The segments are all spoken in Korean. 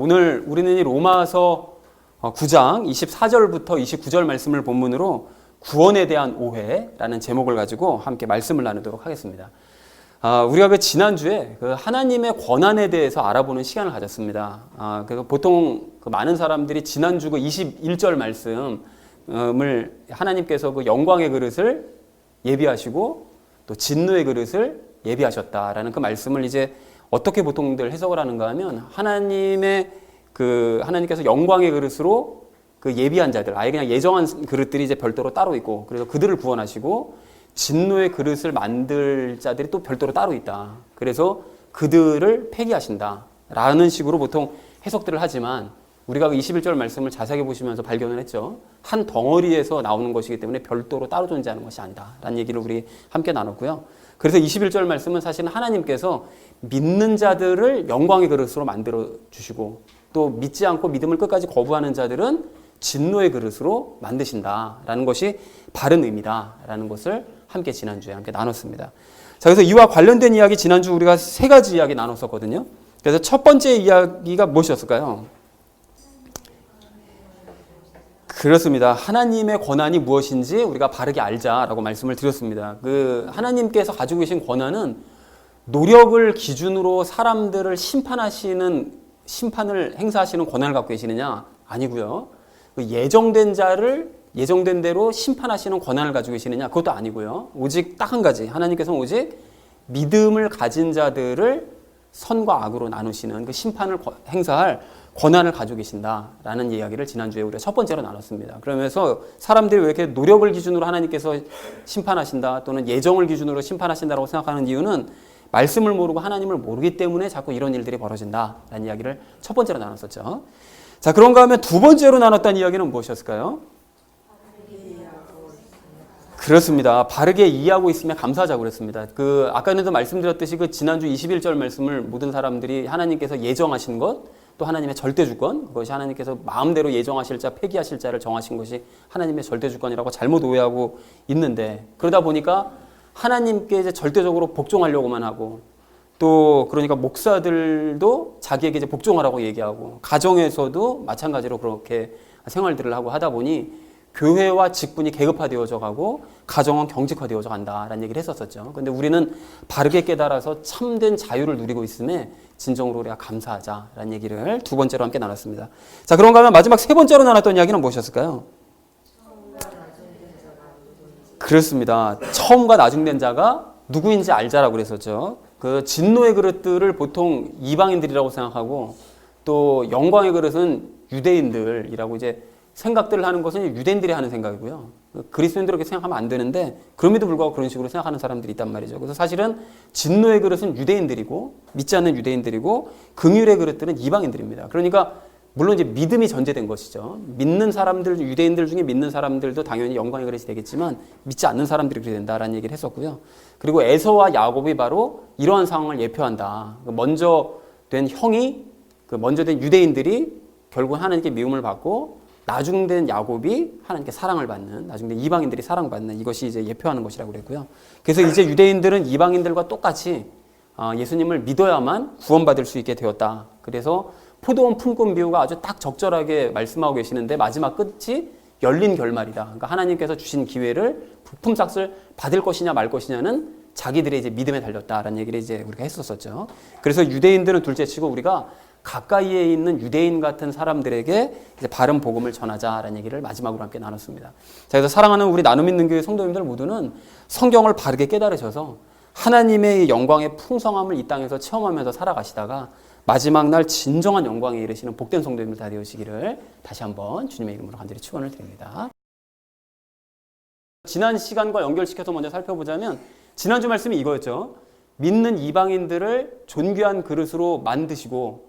오늘 우리는 이 로마서 9장 24절부터 29절 말씀을 본문으로 구원에 대한 오해라는 제목을 가지고 함께 말씀을 나누도록 하겠습니다. 우리가 그 지난주에 그 하나님의 권한에 대해서 알아보는 시간을 가졌습니다. 보통 그 많은 사람들이 지난주 그 21절 말씀을 하나님께서 그 영광의 그릇을 예비하시고 또 진노의 그릇을 예비하셨다라는 그 말씀을 이제 어떻게 보통들 해석을 하는가 하면 하나님께서 영광의 그릇으로 그 예비한 자들, 아예 그냥 예정한 그릇들이 이제 별도로 따로 있고, 그래서 그들을 구원하시고 진노의 그릇을 만들 자들이 또 별도로 따로 있다. 그래서 그들을 폐기하신다라는 식으로 보통 해석들을 하지만 우리가 그 21절 말씀을 자세하게 보시면서 발견을 했죠. 한 덩어리에서 나오는 것이기 때문에 별도로 따로 존재하는 것이 아니다라는 얘기를 우리 함께 나눴고요. 그래서 21절 말씀은 사실은 하나님께서 믿는 자들을 영광의 그릇으로 만들어 주시고 또 믿지 않고 믿음을 끝까지 거부하는 자들은 진노의 그릇으로 만드신다라는 것이 바른 의미다라는 것을 함께 지난주에 함께 나눴습니다. 자, 그래서 이와 관련된 이야기 지난주 우리가 세 가지 이야기 나눴었거든요. 그래서 첫 번째 이야기가 무엇이었을까요? 그렇습니다. 하나님의 권한이 무엇인지 우리가 바르게 알자라고 말씀을 드렸습니다. 하나님께서 가지고 계신 권한은 노력을 기준으로 사람들을 심판을 행사하시는 권한을 갖고 계시느냐? 아니고요. 예정된 대로 심판하시는 권한을 가지고 계시느냐? 그것도 아니고요. 오직 딱 한 가지. 하나님께서는 오직 믿음을 가진 자들을 선과 악으로 나누시는 그 심판을 행사할 권한을 가지고 계신다라는 이야기를 지난주에 우리가 첫 번째로 나눴습니다. 그러면서 사람들이 왜 이렇게 노력을 기준으로 하나님께서 심판하신다 또는 예정을 기준으로 심판하신다라고 생각하는 이유는 말씀을 모르고 하나님을 모르기 때문에 자꾸 이런 일들이 벌어진다라는 이야기를 첫 번째로 나눴었죠. 자, 그런가 하면 두 번째로 나눴던 이야기는 무엇이었을까요? 그렇습니다. 바르게 이해하고 있으면 감사하자고 그랬습니다. 아까도 말씀드렸듯이 지난주 21절 말씀을 모든 사람들이 하나님께서 예정하신 것, 또 하나님의 절대주권, 그것이 하나님께서 마음대로 예정하실 자, 폐기하실 자를 정하신 것이 하나님의 절대주권이라고 잘못 오해하고 있는데, 그러다 보니까 하나님께 이제 절대적으로 복종하려고만 하고, 또 그러니까 목사들도 자기에게 이제 복종하라고 얘기하고, 가정에서도 마찬가지로 그렇게 생활들을 하고 하다 보니 교회와 직분이 계급화되어져 가고 가정은 경직화되어져 간다라는 얘기를 했었었죠. 근데 우리는 바르게 깨달아서 참된 자유를 누리고 있음에 진정으로 우리가 감사하자라는 얘기를 두 번째로 함께 나눴습니다. 자, 그런가 하면 마지막 세 번째로 나눴던 이야기는 무엇이었을까요? 그렇습니다. 처음과 나중된 자가 누구인지 알자라고 그랬었죠. 진노의 그릇들을 보통 이방인들이라고 생각하고 또 영광의 그릇은 유대인들이라고 이제 생각들을 하는 것은 유대인들이 하는 생각이고요. 그리스도인들이 그렇게 생각하면 안 되는데 그럼에도 불구하고 그런 식으로 생각하는 사람들이 있단 말이죠. 그래서 사실은 진노의 그릇은 유대인들이고 믿지 않는 유대인들이고 긍휼의 그릇들은 이방인들입니다. 그러니까 물론 이제 믿음이 전제된 것이죠. 믿는 사람들, 유대인들 중에 믿는 사람들도 당연히 영광의 그릇이 되겠지만 믿지 않는 사람들이 그렇게 된다라는 얘기를 했었고요. 그리고 에서와 야곱이 바로 이러한 상황을 예표한다. 먼저 된 유대인들이 결국 하나님께 미움을 받고 나중된 야곱이 하나님께 사랑을 받는, 나중된 이방인들이 사랑받는, 이것이 이제 예표하는 것이라고 그랬고요. 그래서 이제 유대인들은 이방인들과 똑같이 예수님을 믿어야만 구원받을 수 있게 되었다. 그래서 포도원 품꾼 비유가 아주 딱 적절하게 말씀하고 계시는데 마지막 끝이 열린 결말이다. 그러니까 하나님께서 주신 기회를 품삯을 받을 것이냐 말 것이냐는 자기들의 이제 믿음에 달렸다라는 얘기를 이제 우리가 했었었죠. 그래서 유대인들은 둘째치고 우리가 가까이에 있는 유대인 같은 사람들에게 이제 바른 복음을 전하자라는 얘기를 마지막으로 함께 나눴습니다. 자, 그래서 사랑하는 우리 나눔 있는 교회 성도님들 모두는 성경을 바르게 깨달으셔서 하나님의 영광의 풍성함을 이 땅에서 체험하면서 살아가시다가 마지막 날 진정한 영광에 이르시는 복된 성도님들 다 되시기를 다시 한번 주님의 이름으로 간절히 축원을 드립니다. 지난 시간과 연결시켜서 먼저 살펴보자면 지난주 말씀이 이거였죠. 믿는 이방인들을 존귀한 그릇으로 만드시고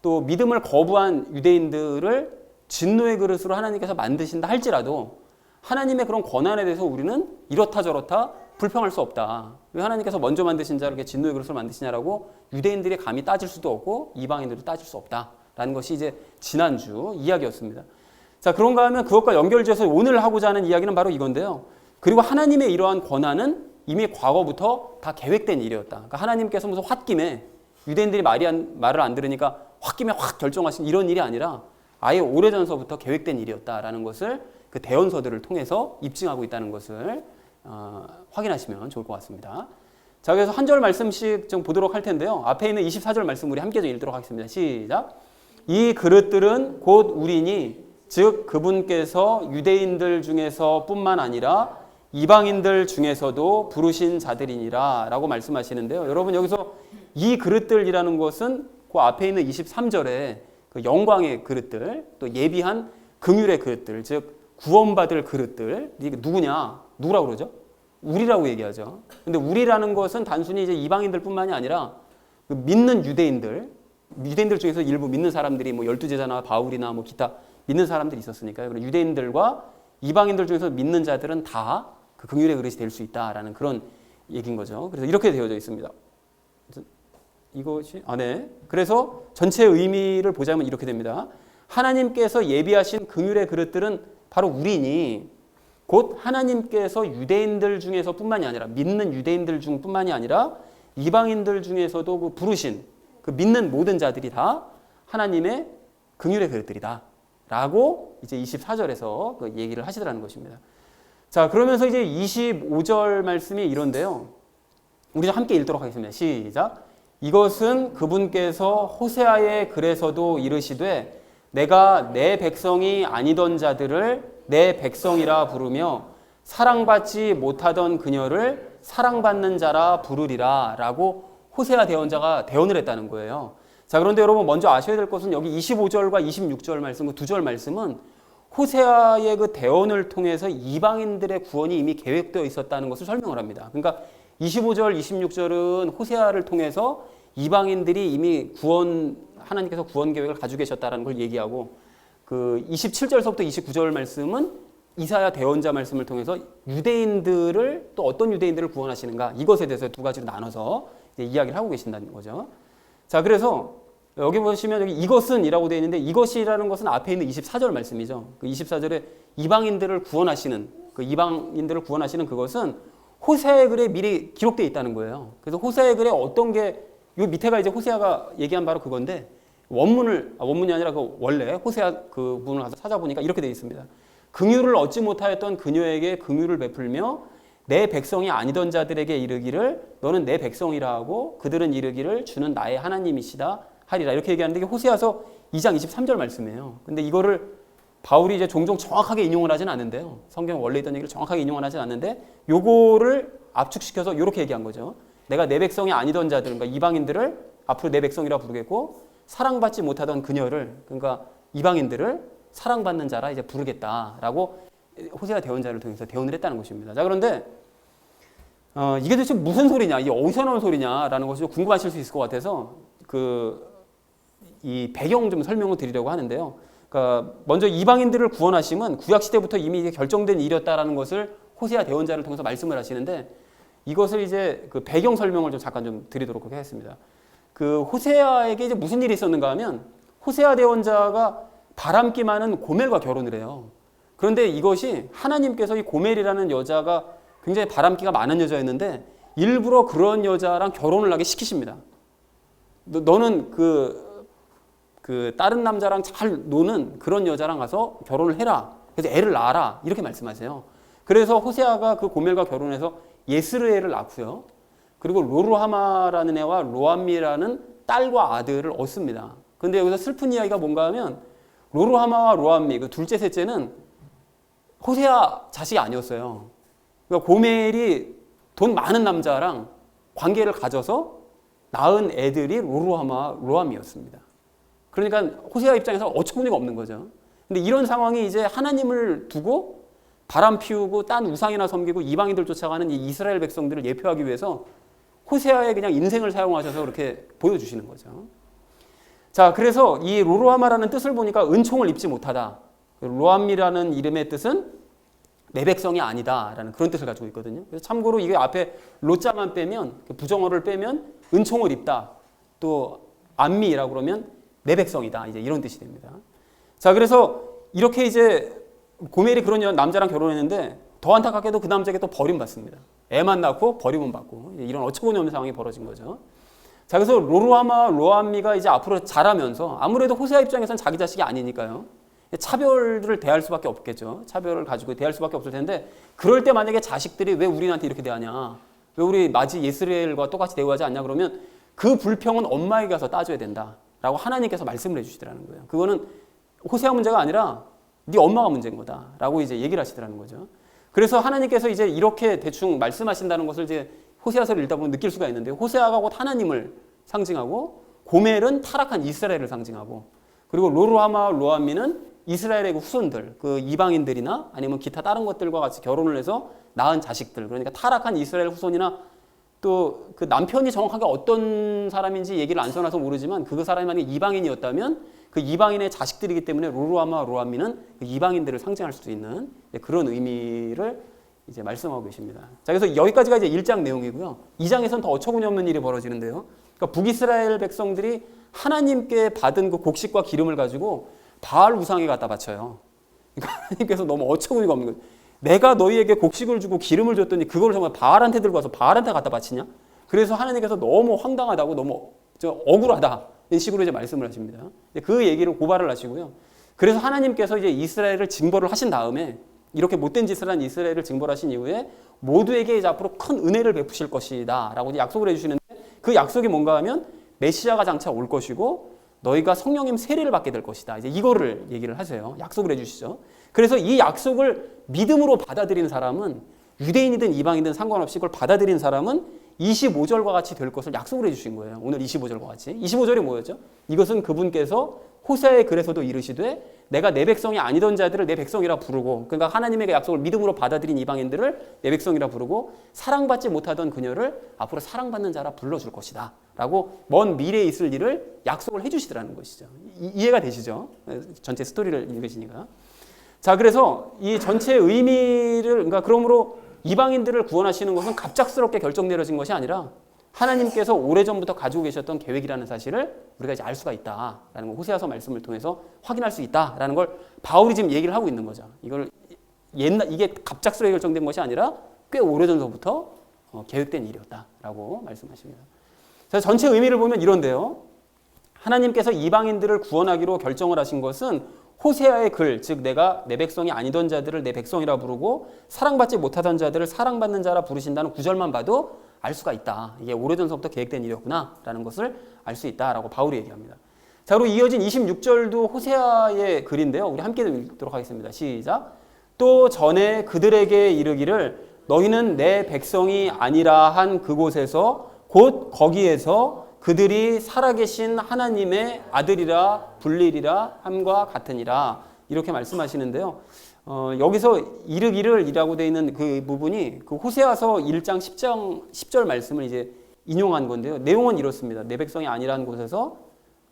또 믿음을 거부한 유대인들을 진노의 그릇으로 하나님께서 만드신다 할지라도 하나님의 그런 권한에 대해서 우리는 이렇다 저렇다 불평할 수 없다. 왜 하나님께서 먼저 만드신 자를 이렇게 진노의 그릇을 만드시냐라고 유대인들이 감히 따질 수도 없고 이방인들도 따질 수 없다라는 것이 이제 지난주 이야기였습니다. 자, 그런가 하면 그것과 연결지어서 오늘 하고자 하는 이야기는 바로 이건데요. 그리고 하나님의 이러한 권한은 이미 과거부터 다 계획된 일이었다. 그러니까 하나님께서 무슨 홧김에 유대인들이 말을 안 들으니까 홧김에 확 결정하신 이런 일이 아니라 아예 오래전서부터 계획된 일이었다라는 것을 그 대언서들을 통해서 입증하고 있다는 것을 확인하시면 좋을 것 같습니다. 자, 그래서 한 절 말씀씩 좀 보도록 할 텐데요. 앞에 있는 24절 말씀 우리 함께 좀 읽도록 하겠습니다. 시작. 이 그릇들은 곧 우리니 즉 그분께서 유대인들 중에서 뿐만 아니라 이방인들 중에서도 부르신 자들이니라 라고 말씀하시는데요. 여러분 여기서 이 그릇들이라는 것은 그 앞에 있는 23절에 그 영광의 그릇들, 또 예비한 긍휼의 그릇들, 즉 구원받을 그릇들, 이게 누구냐? 누구라고 그러죠? 우리라고 얘기하죠. 근데 우리라는 것은 단순히 이제 이방인들뿐만이 아니라 그 믿는 유대인들 중에서 일부 믿는 사람들이 뭐 12제자나 바울이나 뭐 기타 믿는 사람들이 있었으니까요. 그리고 유대인들과 이방인들 중에서 믿는 자들은 다 그 긍휼의 그릇이 될 수 있다라는 그런 얘기인 거죠. 그래서 이렇게 되어져 있습니다. 이것이 네. 그래서 전체 의미를 보자면 이렇게 됩니다. 하나님께서 예비하신 긍휼의 그릇들은 바로 우리니 곧 하나님께서 유대인들 중에서 뿐만이 아니라 믿는 유대인들 중뿐만이 아니라 이방인들 중에서도 그 부르신 그 믿는 모든 자들이 다 하나님의 긍휼의 그릇들이다 라고 이제 24절에서 그 얘기를 하시더라는 것입니다. 자, 그러면서 이제 25절 말씀이 이런데요. 우리 함께 읽도록 하겠습니다. 시작. 이것은 그분께서 호세아의 글에서도 이르시되 내가 내 백성이 아니던 자들을 내 백성이라 부르며 사랑받지 못하던 그녀를 사랑받는 자라 부르리라 라고 호세아 대언자가 대언을 했다는 거예요. 자, 그런데 여러분 먼저 아셔야 될 것은 여기 25절과 26절 말씀, 그 두 절 말씀은 호세아의 그 대언을 통해서 이방인들의 구원이 이미 계획되어 있었다는 것을 설명을 합니다. 그러니까 25절, 26절은 호세아를 통해서 이방인들이 이미 하나님께서 구원 계획을 가지고 계셨다는 걸 얘기하고 그 27절서부터 29절 말씀은 이사야 대언자 말씀을 통해서 유대인들을 또 어떤 유대인들을 구원하시는가 이것에 대해서 두 가지로 나눠서 이제 이야기를 하고 계신다는 거죠. 자, 그래서 여기 보시면 여기 이것은 이라고 되어 있는데 이것이라는 것은 앞에 있는 24절 말씀이죠. 그 24절에 이방인들을 구원하시는 그것은 호세아의 글에 미리 기록되어 있다는 거예요. 그래서 호세아의 글에 어떤 게 이 밑에가 이제 호세아가 얘기한 바로 그건데 원문이 아니라 그 원래 호세아 그 문을 가서 찾아보니까 이렇게 되어 있습니다. 긍휼을 얻지 못하였던 그녀에게 긍휼을 베풀며 내 백성이 아니던 자들에게 이르기를 너는 내 백성이라 하고 그들은 이르기를 주는 나의 하나님이시다 하리라 이렇게 얘기하는데 이게 호세아서 2장 23절 말씀이에요. 근데 이거를 바울이 이제 종종 정확하게 인용을 하진 않는데요. 성경 원래 있던 얘기를 정확하게 인용을 하진 않는데 요거를 압축시켜서 이렇게 얘기한 거죠. 내가 내 백성이 아니던 자들, 그러니까 이방인들을 앞으로 내 백성이라 부르겠고 사랑받지 못하던 그녀를, 그러니까 이방인들을 사랑받는 자라 이제 부르겠다라고 호세아 대언자를 통해서 대언을 했다는 것입니다. 자, 그런데 이게 도대체 무슨 소리냐, 이게 어디서 나온 소리냐라는 것이 좀 궁금하실 수 있을 것 같아서 이 배경 좀 설명을 드리려고 하는데요. 그러니까 먼저 이방인들을 구원하심은 구약 시대부터 이미 결정된 일이었다라는 것을 호세아 대언자를 통해서 말씀을 하시는데 이것을 이제 그 배경 설명을 좀 잠깐 좀 드리도록 하겠습니다. 그 호세아에게 이제 무슨 일이 있었는가 하면 호세아 대언자가 바람기 많은 고멜과 결혼을 해요. 그런데 이것이 하나님께서 이 고멜이라는 여자가 굉장히 바람기가 많은 여자였는데 일부러 그런 여자랑 결혼을 하게 시키십니다. 너는 그 다른 남자랑 잘 노는 그런 여자랑 가서 결혼을 해라. 그래서 애를 낳아라. 이렇게 말씀하세요. 그래서 호세아가 그 고멜과 결혼해서 예스르엘을 낳고요. 그리고 로루하마라는 애와 로암미라는 딸과 아들을 얻습니다. 근데 여기서 슬픈 이야기가 뭔가 하면 로루하마와 로암미, 그 둘째, 셋째는 호세아 자식이 아니었어요. 그러니까 고멜이 돈 많은 남자랑 관계를 가져서 낳은 애들이 로루하마와 로암미였습니다. 그러니까 호세아 입장에서 어처구니가 없는 거죠. 근데 이런 상황이 이제 하나님을 두고 바람 피우고 딴 우상이나 섬기고 이방인들 쫓아가는 이 이스라엘 백성들을 예표하기 위해서 호세아의 그냥 인생을 사용하셔서 그렇게 보여주시는 거죠. 자, 그래서 이 로루하마라는 뜻을 보니까 은총을 입지 못하다. 로암미라는 이름의 뜻은 내 백성이 아니다라는 그런 뜻을 가지고 있거든요. 그래서 참고로 이게 앞에 로자만 빼면 부정어를 빼면 은총을 입다. 또 암미라고 그러면 내 백성이다. 이제 이런 뜻이 됩니다. 자, 그래서 이렇게 이제 고멜이 그런 남자랑 결혼했는데 더 안타깝게도 그 남자에게 또 버림받습니다. 애만 낳고 버림은 받고 이런 어처구니 없는 상황이 벌어진 거죠. 자, 그래서 로루하마, 로암미가 이제 앞으로 자라면서 아무래도 호세아 입장에서는 자기 자식이 아니니까요. 차별을 대할 수밖에 없겠죠. 차별을 가지고 대할 수밖에 없을 텐데 그럴 때 만약에 자식들이 왜 우리한테 이렇게 대하냐, 왜 우리 마지 예스레엘과 똑같이 대우하지 않냐 그러면 그 불평은 엄마에게 가서 따져야 된다라고 하나님께서 말씀을 해주시더라는 거예요. 그거는 호세아 문제가 아니라 네 엄마가 문제인 거다라고 이제 얘기를 하시더라는 거죠. 그래서 하나님께서 이제 이렇게 대충 말씀하신다는 것을 이제 호세아서를 읽다 보면 느낄 수가 있는데요. 호세아가 곧 하나님을 상징하고 고멜은 타락한 이스라엘을 상징하고 그리고 로루하마, 로암미는 이스라엘의 후손들, 그 이방인들이나 아니면 기타 다른 것들과 같이 결혼을 해서 낳은 자식들, 그러니까 타락한 이스라엘 후손이나 또 그 남편이 정확하게 어떤 사람인지 얘기를 안 써놔서 모르지만 그 사람이 만약에 이방인이었다면 그 이방인의 자식들이기 때문에 로루하마, 로암미는 그 이방인들을 상징할 수도 있는 그런 의미를 이제 말씀하고 계십니다. 자, 그래서 여기까지가 이제 1장 내용이고요. 2장에서는 더 어처구니 없는 일이 벌어지는데요. 그러니까 북이스라엘 백성들이 하나님께 받은 그 곡식과 기름을 가지고 바알 우상에 갖다 바쳐요. 그러니까 하나님께서 너무 어처구니가 없는 거예요. 내가 너희에게 곡식을 주고 기름을 줬더니 그걸 정말 바알한테 들고 와서 바알한테 갖다 바치냐? 그래서 하나님께서 너무 황당하다고 너무 억울하다 이런 식으로 이제 말씀을 하십니다. 그 얘기를 고발을 하시고요. 그래서 하나님께서 이제 이스라엘을 징벌을 하신 다음에 이렇게 못된 짓을 한 이스라엘을 징벌하신 이후에 모두에게 이제 앞으로 큰 은혜를 베푸실 것이다라고 약속을 해주시는데 그 약속이 뭔가 하면 메시아가 장차 올 것이고 너희가 성령님 세례를 받게 될 것이다. 이제 이거를 얘기를 하세요. 약속을 해주시죠. 그래서 이 약속을 믿음으로 받아들인 사람은 유대인이든 이방인이든 상관없이 그걸 받아들인 사람은 25절과 같이 될 것을 약속을 해주신 거예요. 오늘 25절과 같이. 25절이 뭐였죠? 이것은 그분께서 호세아의 글에서도 이르시되 내가 내 백성이 아니던 자들을 내 백성이라 부르고 그러니까 하나님의 약속을 믿음으로 받아들인 이방인들을 내 백성이라 부르고 사랑받지 못하던 그녀를 앞으로 사랑받는 자라 불러줄 것이다 라고 먼 미래에 있을 일을 약속을 해주시더라는 것이죠. 이해가 되시죠? 전체 스토리를 읽으시니까. 자, 그래서 이 전체 의미를 그러니까 그러므로 이방인들을 구원하시는 것은 갑작스럽게 결정 내려진 것이 아니라 하나님께서 오래전부터 가지고 계셨던 계획이라는 사실을 우리가 이제 알 수가 있다라는 거, 호세아서 말씀을 통해서 확인할 수 있다라는 걸 바울이 지금 얘기를 하고 있는 거죠. 이게 갑작스럽게 결정된 것이 아니라 꽤 오래전부터 계획된 일이었다라고 말씀하십니다. 그래서 전체 의미를 보면 이런데요. 하나님께서 이방인들을 구원하기로 결정을 하신 것은 호세아의 글, 즉 내가 내 백성이 아니던 자들을 내 백성이라 부르고 사랑받지 못하던 자들을 사랑받는 자라 부르신다는 구절만 봐도 알 수가 있다. 이게 오래전부터 계획된 일이었구나 라는 것을 알 수 있다라고 바울이 얘기합니다. 자, 그리고 이어진 26절도 호세아의 글인데요. 우리 함께 읽도록 하겠습니다. 시작. 또 전에 그들에게 이르기를 너희는 내 백성이 아니라 한 그곳에서 곧 거기에서 그들이 살아계신 하나님의 아들이라 불리리라 함과 같으니라 이렇게 말씀하시는데요. 여기서 이르기를 이라고 되어 있는 그 부분이 그 호세아서 1장 10절 말씀을 이제 인용한 건데요. 내용은 이렇습니다. 내 백성이 아니라는 곳에서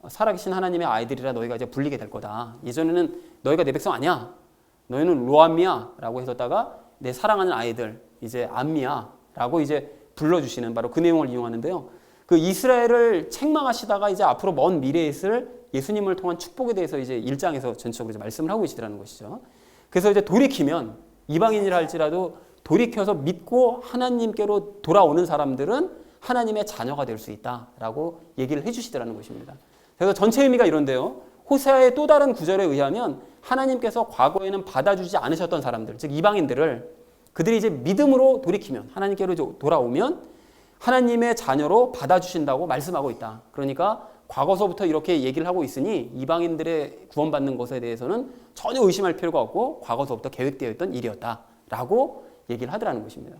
살아계신 하나님의 아이들이라 너희가 이제 불리게 될 거다. 예전에는 너희가 내 백성 아니야. 너희는 로암미야 라고 했었다가 내 사랑하는 아이들 이제 암미야 라고 이제 불러주시는 바로 그 내용을 이용하는데요. 그 이스라엘을 책망하시다가 이제 앞으로 먼 미래에 있을 예수님을 통한 축복에 대해서 이제 1장에서 전적으로 이제 말씀을 하고 계시더라는 것이죠. 그래서 이제 돌이키면 이방인이라 할지라도 돌이켜서 믿고 하나님께로 돌아오는 사람들은 하나님의 자녀가 될 수 있다라고 얘기를 해주시더라는 것입니다. 그래서 전체 의미가 이런데요. 호세아의 또 다른 구절에 의하면 하나님께서 과거에는 받아주지 않으셨던 사람들, 즉 이방인들을 그들이 이제 믿음으로 돌이키면 하나님께로 돌아오면 하나님의 자녀로 받아주신다고 말씀하고 있다. 그러니까 과거서부터 이렇게 얘기를 하고 있으니 이방인들의 구원받는 것에 대해서는 전혀 의심할 필요가 없고 과거서부터 계획되어 있던 일이었다라고 얘기를 하더라는 것입니다.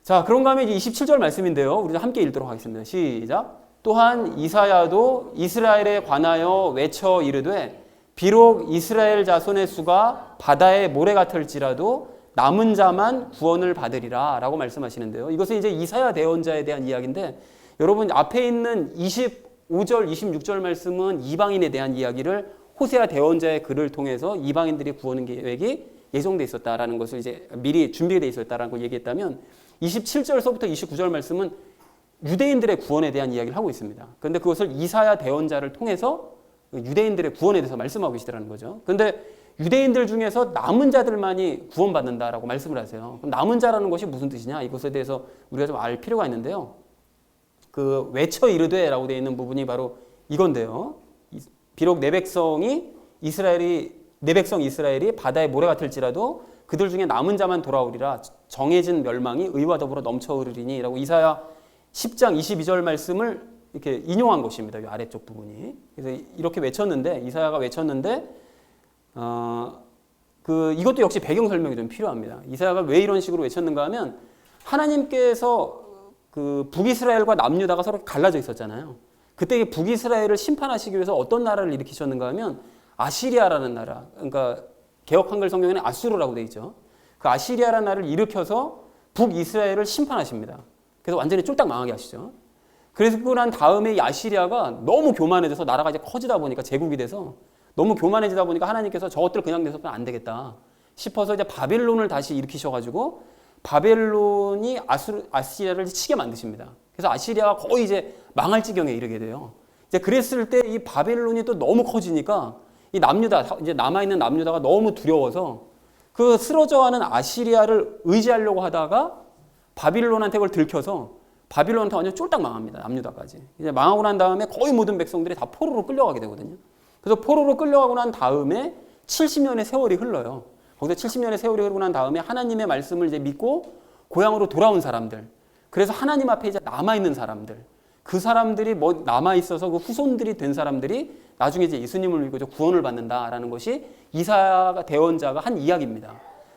자, 그런가 하면 이제 27절 말씀인데요. 우리 함께 읽도록 하겠습니다. 시작. 또한 이사야도 이스라엘에 관하여 외쳐 이르되 비록 이스라엘 자손의 수가 바다의 모래 같을지라도 남은 자만 구원을 받으리라 라고 말씀하시는데요. 이것은 이제 이사야 대언자에 대한 이야기인데 여러분 앞에 있는 25절, 26절 말씀은 이방인에 대한 이야기를 호세아 대언자의 글을 통해서 이방인들이 구원 계획이 예정돼 있었다라는 것을 이제 미리 준비되어 있었다라는 걸 얘기했다면 27절서부터 29절 말씀은 유대인들의 구원에 대한 이야기를 하고 있습니다. 그런데 그것을 이사야 대언자를 통해서 유대인들의 구원에 대해서 말씀하고 계시더라는 거죠. 그런데 유대인들 중에서 남은 자들만이 구원받는다라고 말씀을 하세요. 그럼 남은 자라는 것이 무슨 뜻이냐? 이것에 대해서 우리가 좀 알 필요가 있는데요. 그 외쳐 이르되라고 되어 있는 부분이 바로 이건데요. 비록 내 백성 이스라엘이 바다의 모래 같을지라도 그들 중에 남은 자만 돌아오리라. 정해진 멸망이 의와 더불어 넘쳐 흐르리니라고 이사야 10장 22절 말씀을 이렇게 인용한 것입니다. 이 아래쪽 부분이. 그래서 이렇게 외쳤는데 이사야가 외쳤는데 이것도 역시 배경 설명이 좀 필요합니다. 이사야가 왜 이런 식으로 외쳤는가 하면 하나님께서 그 북이스라엘과 남유다가 서로 갈라져 있었잖아요. 그때 북이스라엘을 심판하시기 위해서 어떤 나라를 일으키셨는가 하면 아시리아라는 나라, 그러니까 개역 한글 성경에는 아수르라고 되어 있죠. 그 아시리아라는 나라를 일으켜서 북이스라엘을 심판하십니다. 그래서 완전히 쫄딱 망하게 하시죠. 그래서 그러고 난 다음에 이 아시리아가 너무 교만해져서 나라가 이제 커지다 보니까 제국이 돼서 너무 교만해지다 보니까 하나님께서 저것들 그냥 내서는 안 되겠다 싶어서 이제 바벨론을 다시 일으키셔가지고 바벨론이 아시리아를 치게 만드십니다. 그래서 아시리아가 거의 이제 망할 지경에 이르게 돼요. 이제 그랬을 때 이 바벨론이 또 너무 커지니까 이 남유다, 이제 남아있는 남유다가 너무 두려워서 그 쓰러져가는 아시리아를 의지하려고 하다가 바빌론한테 그걸 들켜서 바빌론한테 완전 쫄딱 망합니다. 남유다까지. 이제 망하고 난 다음에 거의 모든 백성들이 다 포로로 끌려가게 되거든요. 그래서 포로로 끌려가고 난 다음에 70년의 세월이 흘러요. 거기서 70년의 세월이 흐르고 난 다음에 하나님의 말씀을 이제 믿고 고향으로 돌아온 사람들. 그래서 하나님 앞에 이제 남아있는 사람들. 그 사람들이 뭐 남아있어서 그 후손들이 된 사람들이 나중에 이제 예수님을 믿고 구원을 받는다라는 것이 이사야 대언자가 한 이야기입니다.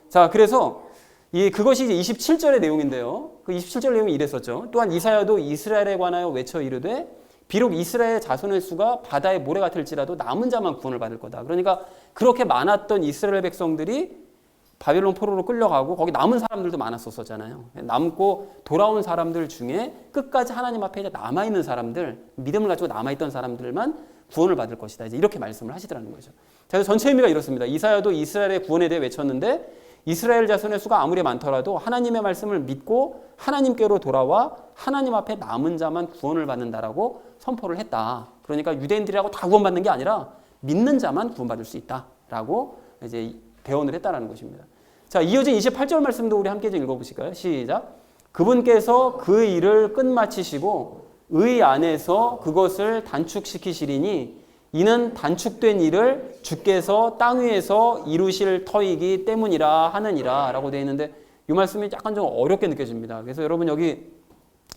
자, 그래서 그것이 이제 27절의 내용인데요. 그 27절 내용이 이랬었죠. 또한 이사야도 이스라엘에 관하여 외쳐 이르되 비록 이스라엘 자손의 수가 바다의 모래 같을지라도 남은 자만 구원을 받을 거다. 그러니까 그렇게 많았던 이스라엘 백성들이 바빌론 포로로 끌려가고 거기 남은 사람들도 많았었잖아요. 남고 돌아온 사람들 중에 끝까지 하나님 앞에 이제 남아있는 사람들, 믿음을 가지고 남아있던 사람들만 구원을 받을 것이다. 이제 이렇게 말씀을 하시더라는 거죠. 자, 그래서 전체 의미가 이렇습니다. 이사야도 이스라엘의 구원에 대해 외쳤는데 이스라엘 자손의 수가 아무리 많더라도 하나님의 말씀을 믿고 하나님께로 돌아와 하나님 앞에 남은 자만 구원을 받는다라고 선포를 했다. 그러니까 유대인들이라고 다 구원받는 게 아니라 믿는 자만 구원받을 수 있다라고 이제 대언을 했다라는 것입니다. 자, 이어진 28절 말씀도 우리 함께 좀 읽어보실까요? 시작. 그분께서 그 일을 끝마치시고 의 안에서 그것을 단축시키시리니 이는 단축된 일을 주께서 땅 위에서 이루실 터이기 때문이라 하느니라 라고 되어 있는데 이 말씀이 약간 좀 어렵게 느껴집니다. 그래서 여러분 여기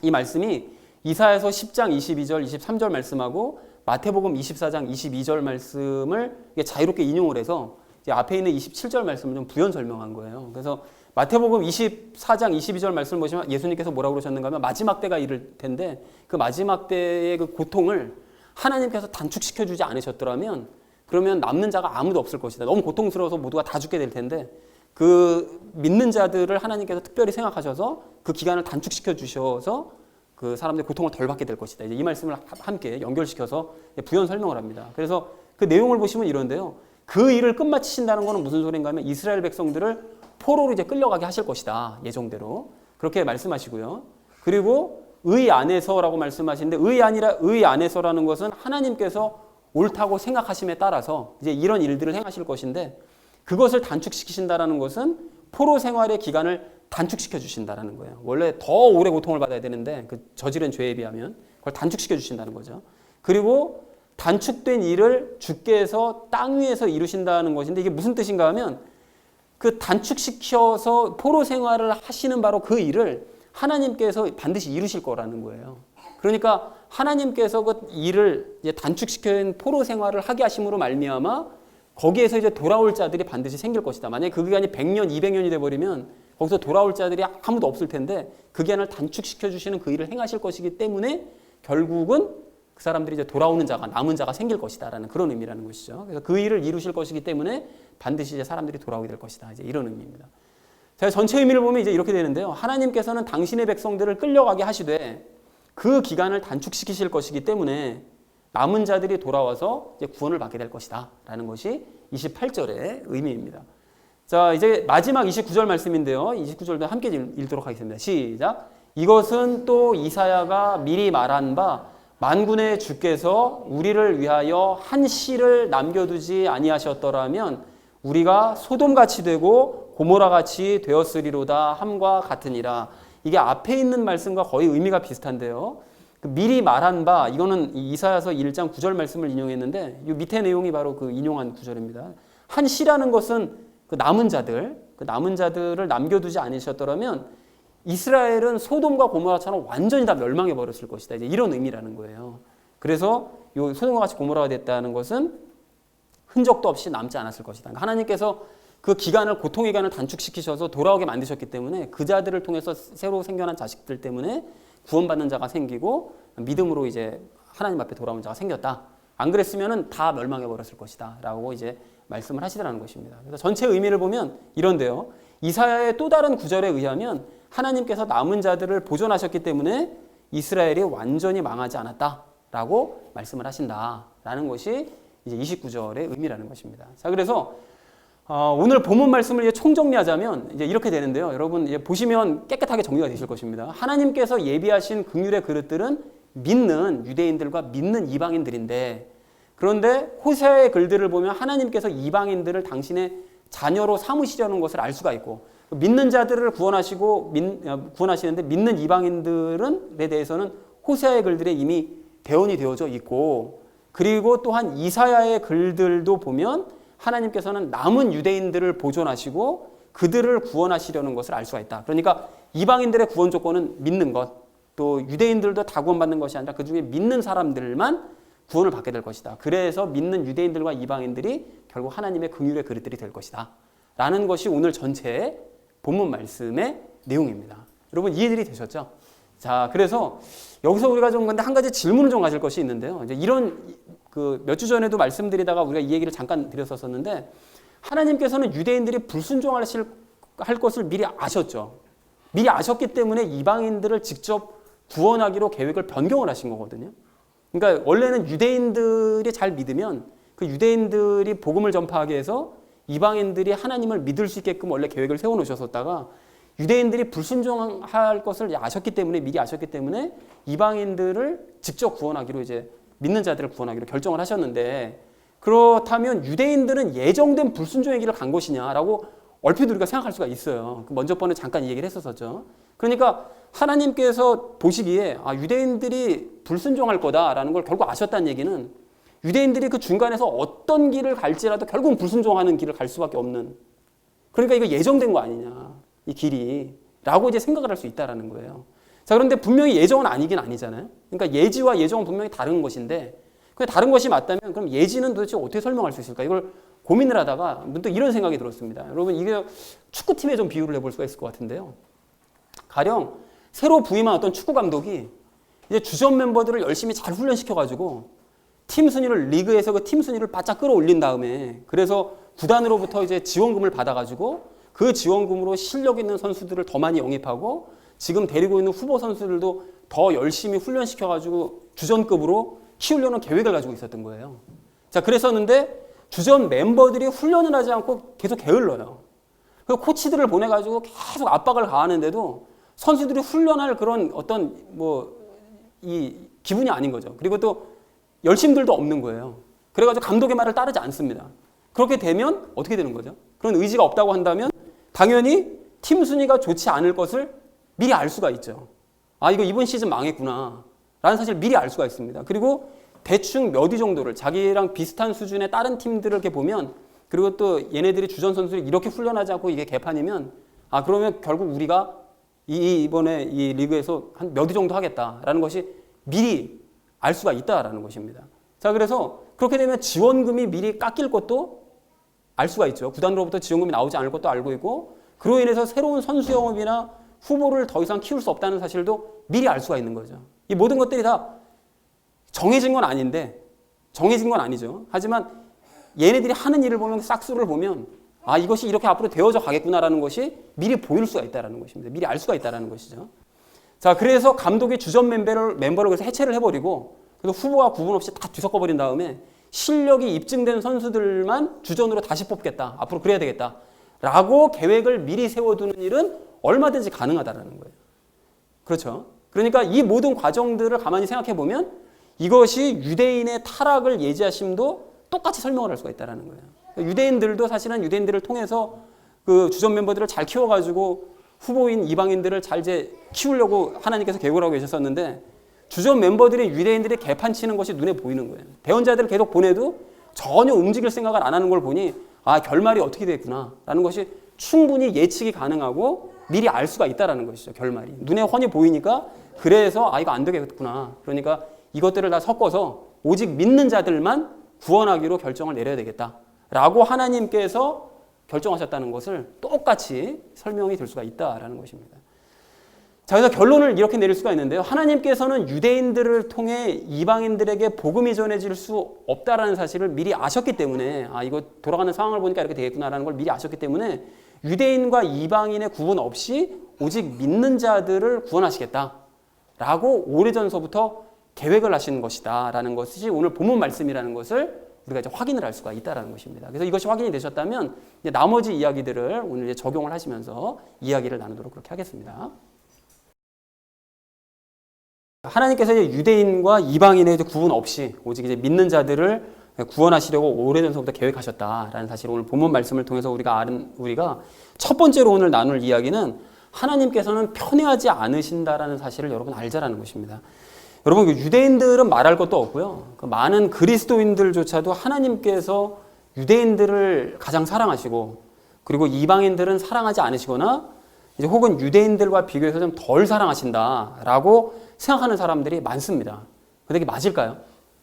이 말씀이 이사야서 10장 22절 23절 말씀하고 마태복음 24장 22절 말씀을 자유롭게 인용을 해서 앞에 있는 27절 말씀을 좀 부연 설명한 거예요. 그래서 마태복음 24장 22절 말씀을 보시면 예수님께서 뭐라고 그러셨는가 하면 마지막 때가 이를 텐데 그 마지막 때의 그 고통을 하나님께서 단축시켜 주지 않으셨더라면 그러면 남는 자가 아무도 없을 것이다. 너무 고통스러워서 모두가 다 죽게 될 텐데 그 믿는 자들을 하나님께서 특별히 생각하셔서 그 기간을 단축시켜 주셔서 그 사람들이 고통을 덜 받게 될 것이다. 이제 이 말씀을 함께 연결시켜서 부연 설명을 합니다. 그래서 그 내용을 보시면 이런데요. 그 일을 끝마치신다는 것은 무슨 소리인가 하면 이스라엘 백성들을 포로로 이제 끌려가게 하실 것이다. 예정대로. 그렇게 말씀하시고요. 그리고 의 안에서라고 말씀하시는데 의 안에서라는 것은 하나님께서 옳다고 생각하심에 따라서 이제 이런 일들을 행하실 것인데 그것을 단축시키신다라는 것은 포로 생활의 기간을 단축시켜 주신다라는 거예요. 원래 더 오래 고통을 받아야 되는데 그 저지른 죄에 비하면 그걸 단축시켜 주신다는 거죠. 그리고 단축된 일을 주께서 땅 위에서 이루신다는 것인데 이게 무슨 뜻인가 하면 그 단축시켜서 포로 생활을 하시는 바로 그 일을 하나님께서 반드시 이루실 거라는 거예요. 그러니까 하나님께서 그 일을 이제 단축시킨 포로 생활을 하게 하심으로 말미암아 거기에서 이제 돌아올 자들이 반드시 생길 것이다. 만약에 그 기간이 100년, 200년이 돼버리면 거기서 돌아올 자들이 아무도 없을 텐데 그 기간을 단축시켜 주시는 그 일을 행하실 것이기 때문에 결국은 그 사람들이 이제 돌아오는 자가, 남은 자가 생길 것이다라는 그런 의미라는 것이죠. 그래서 그 일을 이루실 것이기 때문에 반드시 이제 사람들이 돌아오게 될 것이다. 이제 이런 의미입니다. 자, 전체 의미를 보면 이제 이렇게 되는데요. 하나님께서는 당신의 백성들을 끌려가게 하시되 그 기간을 단축시키실 것이기 때문에 남은 자들이 돌아와서 이제 구원을 받게 될 것이다. 라는 것이 28절의 의미입니다. 자, 이제 마지막 29절 말씀인데요. 29절도 함께 읽도록 하겠습니다. 시작. 이것은 또 이사야가 미리 말한 바 만군의 주께서 우리를 위하여 한 씨를 남겨두지 아니하셨더라면 우리가 소돔같이 되고 고모라같이 되었으리로다 함과 같으니라. 이게 앞에 있는 말씀과 거의 의미가 비슷한데요. 미리 말한 바, 이거는 이사야서 1장 9절 말씀을 인용했는데 이 밑에 내용이 바로 그 인용한 구절입니다. 한 씨라는 것은 그 남은 자들을 남겨두지 않으셨더라면 이스라엘은 소돔과 고모라처럼 완전히 다 멸망해 버렸을 것이다. 이제 이런 의미라는 거예요. 그래서 요 소돔과 같이 고모라가 됐다는 것은 흔적도 없이 남지 않았을 것이다. 그러니까 하나님께서 그 기간을, 고통의 기간을 단축시키셔서 돌아오게 만드셨기 때문에 그 자들을 통해서 새로 생겨난 자식들 때문에 구원받는 자가 생기고 믿음으로 이제 하나님 앞에 돌아온 자가 생겼다. 안 그랬으면은 다 멸망해 버렸을 것이다. 라고 이제 말씀을 하시더라는 것입니다. 그래서 전체 의미를 보면 이런데요. 이사야의 또 다른 구절에 의하면 하나님께서 남은 자들을 보존하셨기 때문에 이스라엘이 완전히 망하지 않았다라고 말씀을 하신다라는 것이 이제 29절의 의미라는 것입니다. 자, 그래서 오늘 본문 말씀을 이제 총정리하자면 이제 이렇게 되는데요. 여러분 이제 보시면 깨끗하게 정리가 되실 것입니다. 하나님께서 예비하신 긍휼의 그릇들은 믿는 유대인들과 믿는 이방인들인데, 그런데 호세아의 글들을 보면 하나님께서 이방인들을 당신의 자녀로 삼으시려는 것을 알 수가 있고, 믿는 자들을 구원하시는데 믿는 이방인들에 대해서는 호세아의 글들에 이미 대언이 되어져 있고, 그리고 또한 이사야의 글들도 보면 하나님께서는 남은 유대인들을 보존하시고 그들을 구원하시려는 것을 알 수가 있다. 그러니까 이방인들의 구원 조건은 믿는 것, 또 유대인들도 다 구원받는 것이 아니라 그 중에 믿는 사람들만 구원을 받게 될 것이다. 그래서 믿는 유대인들과 이방인들이 결국 하나님의 긍휼의 그릇들이 될 것이다. 라는 것이 오늘 전체의 본문 말씀의 내용입니다. 여러분 이해들이 되셨죠? 자, 그래서 여기서 우리가 좀 근데 한 가지 질문을 좀 가질 것이 있는데요. 이제 이런 그 몇 주 전에도 말씀드리다가 우리가 이 얘기를 잠깐 드렸었는데, 하나님께서는 유대인들이 불순종할 것을 미리 아셨죠. 미리 아셨기 때문에 이방인들을 직접 구원하기로 계획을 변경을 하신 거거든요. 그러니까 원래는 유대인들이 잘 믿으면 그 유대인들이 복음을 전파하게 해서 이방인들이 하나님을 믿을 수 있게끔 원래 계획을 세워놓으셨었다가, 유대인들이 불순종할 것을 아셨기 때문에, 미리 아셨기 때문에 이방인들을 직접 구원하기로, 이제 믿는 자들을 구원하기로 결정을 하셨는데, 그렇다면 유대인들은 예정된 불순종의 길을 간 것이냐라고 얼핏 우리가 생각할 수가 있어요. 먼저 번에 잠깐 이 얘기를 했었죠. 그러니까 하나님께서 보시기에 유대인들이 불순종할 거다라는 걸 결국 아셨다는 얘기는, 유대인들이 그 중간에서 어떤 길을 갈지라도 결국은 불순종하는 길을 갈 수밖에 없는, 그러니까 이거 예정된 거 아니냐, 이 길이, 라고 이제 생각을 할 수 있다라는 거예요. 자, 그런데 분명히 예정은 아니긴 아니잖아요. 그러니까 예지와 예정은 분명히 다른 것인데, 그 다른 것이 맞다면 그럼 예지는 도대체 어떻게 설명할 수 있을까? 이걸 고민을 하다가 문득 이런 생각이 들었습니다. 여러분, 이게 축구팀에 좀 비유를 해볼 수가 있을 것 같은데요. 가령 새로 부임한 어떤 축구 감독이 이제 주전 멤버들을 열심히 잘 훈련시켜가지고 팀 순위를, 리그에서 그 팀 순위를 바짝 끌어올린 다음에, 그래서 구단으로부터 이제 지원금을 받아가지고 그 지원금으로 실력 있는 선수들을 더 많이 영입하고 지금 데리고 있는 후보 선수들도 더 열심히 훈련시켜가지고 주전급으로 키우려는 계획을 가지고 있었던 거예요. 자, 그랬었는데 주전 멤버들이 훈련을 하지 않고 계속 게을러요. 그 코치들을 보내가지고 계속 압박을 가하는데도 선수들이 훈련할 그런 어떤 이 기분이 아닌 거죠. 그리고 또 열심들도 없는 거예요. 그래가지고 감독의 말을 따르지 않습니다. 그렇게 되면 어떻게 되는 거죠? 그런 의지가 없다고 한다면 당연히 팀 순위가 좋지 않을 것을 미리 알 수가 있죠. 이거 이번 시즌 망했구나 라는 사실을 미리 알 수가 있습니다. 그리고 대충 몇 위 정도를, 자기랑 비슷한 수준의 다른 팀들을 이렇게 보면, 그리고 또 얘네들이 주전 선수를 이렇게 훈련하지 않고 이게 개판이면, 그러면 결국 우리가 이번에 이 리그에서 한 몇 위 정도 하겠다라는 것이 미리 알 수가 있다라는 것입니다. 자, 그래서 그렇게 되면 지원금이 미리 깎일 것도 알 수가 있죠. 구단으로부터 지원금이 나오지 않을 것도 알고 있고, 그로 인해서 새로운 선수 영입이나 후보를 더 이상 키울 수 없다는 사실도 미리 알 수가 있는 거죠. 이 모든 것들이 다 정해진 건 아닌데, 정해진 건 아니죠. 하지만 얘네들이 하는 일을 보면, 싹수를 보면 이것이 이렇게 앞으로 되어져 가겠구나라는 것이 미리 보일 수가 있다는 것입니다. 미리 알 수가 있다는 것이죠. 자, 그래서 감독이 주전 멤버를 그래서 해체를 해버리고, 그래서 후보와 구분 없이 다 뒤섞어버린 다음에 실력이 입증된 선수들만 주전으로 다시 뽑겠다. 앞으로 그래야 되겠다. 라고 계획을 미리 세워두는 일은 얼마든지 가능하다는 거예요. 그렇죠? 그러니까 이 모든 과정들을 가만히 생각해 보면 이것이 유대인의 타락을 예지하심도 똑같이 설명을 할 수가 있다는 거예요. 유대인들도 사실은 유대인들을 통해서 그 주전 멤버들을 잘 키워가지고 후보인 이방인들을 잘 이제 키우려고 하나님께서 계획을 하고 계셨었는데, 주전 멤버들이 유대인들이 개판 치는 것이 눈에 보이는 거예요. 대언자들을 계속 보내도 전혀 움직일 생각을 안 하는 걸 보니 결말이 어떻게 되겠구나 라는 것이 충분히 예측이 가능하고 미리 알 수가 있다는 것이죠. 결말이. 눈에 훤히 보이니까 그래서 이거 안 되겠구나. 그러니까 이것들을 다 섞어서 오직 믿는 자들만 구원하기로 결정을 내려야 되겠다라고 하나님께서 결정하셨다는 것을 똑같이 설명이 될 수가 있다라는 것입니다. 자, 그래서 결론을 이렇게 내릴 수가 있는데요. 하나님께서는 유대인들을 통해 이방인들에게 복음이 전해질 수 없다라는 사실을 미리 아셨기 때문에 이거 돌아가는 상황을 보니까 이렇게 되겠구나라는 걸 미리 아셨기 때문에 유대인과 이방인의 구분 없이 오직 믿는 자들을 구원하시겠다라고 오래전서부터 계획을 하시는 것이다라는 것이 오늘 본문 말씀이라는 것을 우리가 이제 확인을 할 수가 있다라는 것입니다. 그래서 이것이 확인이 되셨다면 이제 나머지 이야기들을 오늘 이제 적용을 하시면서 이야기를 나누도록 그렇게 하겠습니다. 하나님께서 이제 유대인과 이방인의 이제 구분 없이 오직 이제 믿는 자들을 구원하시려고 오래전서부터 계획하셨다라는 사실을 오늘 본문 말씀을 통해서 우리가 첫 번째로 오늘 나눌 이야기는 하나님께서는 편애하지 않으신다라는 사실을 여러분 알자라는 것입니다. 여러분, 유대인들은 말할 것도 없고요. 많은 그리스도인들조차도 하나님께서 유대인들을 가장 사랑하시고 그리고 이방인들은 사랑하지 않으시거나 이제 혹은 유대인들과 비교해서 좀 덜 사랑하신다라고 생각하는 사람들이 많습니다. 근데 이게 맞을까요?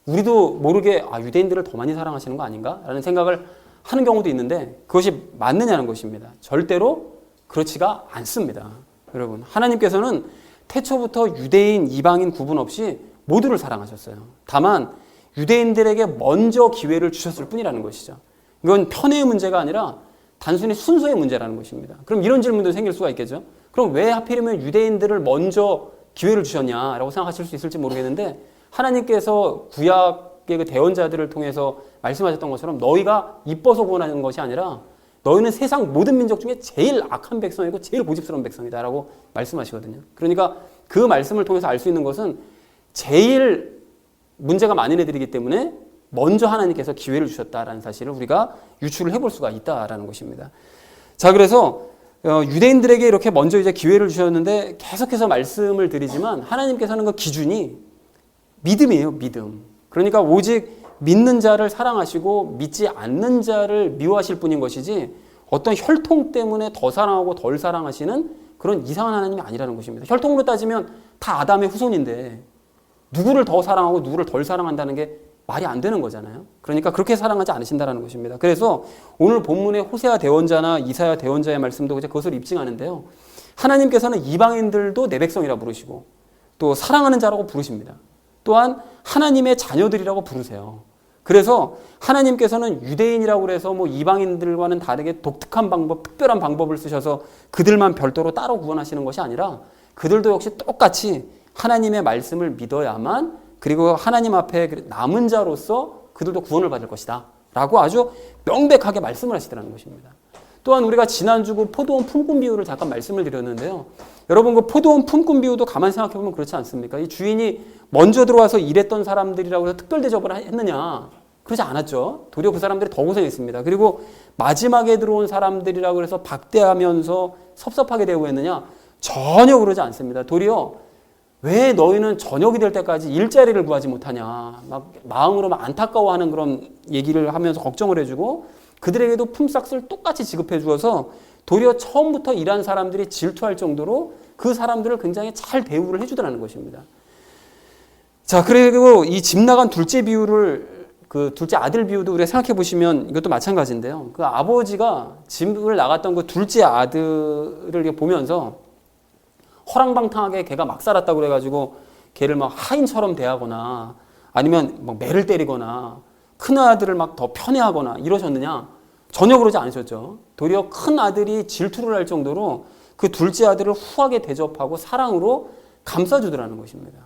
우리도 모르게 유대인들을 더 많이 사랑하시는 거 아닌가? 라는 생각을 하는 경우도 있는데 그것이 맞느냐는 것입니다. 절대로 그렇지가 않습니다. 여러분, 하나님께서는 태초부터 유대인, 이방인 구분 없이 모두를 사랑하셨어요. 다만 유대인들에게 먼저 기회를 주셨을 뿐이라는 것이죠. 이건 편애의 문제가 아니라 단순히 순서의 문제라는 것입니다. 그럼 이런 질문도 생길 수가 있겠죠. 그럼 왜 하필이면 유대인들을 먼저 기회를 주셨냐라고 생각하실 수 있을지 모르겠는데 하나님께서 구약의 그 대언자들을 통해서 말씀하셨던 것처럼 너희가 이뻐서 구원하는 것이 아니라 너희는 세상 모든 민족 중에 제일 악한 백성이고 제일 고집스러운 백성이다라고 말씀하시거든요. 그러니까 그 말씀을 통해서 알 수 있는 것은 제일 문제가 많은 애들이기 때문에 먼저 하나님께서 기회를 주셨다라는 사실을 우리가 유추를 해볼 수가 있다라는 것입니다. 자, 그래서 유대인들에게 이렇게 먼저 이제 기회를 주셨는데 계속해서 말씀을 드리지만 하나님께서는 그 기준이 믿음이에요, 믿음. 그러니까 오직 믿는 자를 사랑하시고 믿지 않는 자를 미워하실 뿐인 것이지 어떤 혈통 때문에 더 사랑하고 덜 사랑하시는 그런 이상한 하나님이 아니라는 것입니다. 혈통으로 따지면 다 아담의 후손인데 누구를 더 사랑하고 누구를 덜 사랑한다는 게 말이 안 되는 거잖아요. 그러니까 그렇게 사랑하지 않으신다는 것입니다. 그래서 오늘 본문의 호세아 대언자나 이사야 대언자의 말씀도 이제 그것을 입증하는데요. 하나님께서는 이방인들도 내 백성이라 부르시고 또 사랑하는 자라고 부르십니다. 또한 하나님의 자녀들이라고 부르세요. 그래서 하나님께서는 유대인이라고 해서 이방인들과는 다르게 독특한 방법, 특별한 방법을 쓰셔서 그들만 별도로 따로 구원하시는 것이 아니라 그들도 역시 똑같이 하나님의 말씀을 믿어야만 그리고 하나님 앞에 남은 자로서 그들도 구원을 받을 것이다 라고 아주 명백하게 말씀을 하시더라는 것입니다. 또한 우리가 지난주 그 포도원 품꾼 비유를 잠깐 말씀을 드렸는데요. 여러분, 그 포도원 품꾼 비유도 가만히 생각해보면 그렇지 않습니까? 이 주인이 먼저 들어와서 일했던 사람들이라고 해서 특별 대접을 했느냐? 그러지 않았죠. 도리어 그 사람들이 더 고생했습니다. 그리고 마지막에 들어온 사람들이라고 해서 박대하면서 섭섭하게 대우했느냐? 전혀 그러지 않습니다. 도리어 왜 너희는 저녁이 될 때까지 일자리를 구하지 못하냐? 막 마음으로 막 안타까워하는 그런 얘기를 하면서 걱정을 해주고 그들에게도 품삯을 똑같이 지급해 주어서 도리어 처음부터 일한 사람들이 질투할 정도로 그 사람들을 굉장히 잘 대우를 해주더라는 것입니다. 자, 그리고 이 집 나간 둘째 비유를 그 둘째 아들 비유도 우리가 생각해 보시면 이것도 마찬가지인데요. 그 아버지가 집을 나갔던 그 둘째 아들을 보면서 허랑방탕하게 걔가 막 살았다고 그래가지고 걔를 막 하인처럼 대하거나 아니면 막 매를 때리거나 큰 아들을 막 더 편애하거나 이러셨느냐? 전혀 그러지 않으셨죠. 도리어 큰 아들이 질투를 할 정도로 그 둘째 아들을 후하게 대접하고 사랑으로 감싸주더라는 것입니다.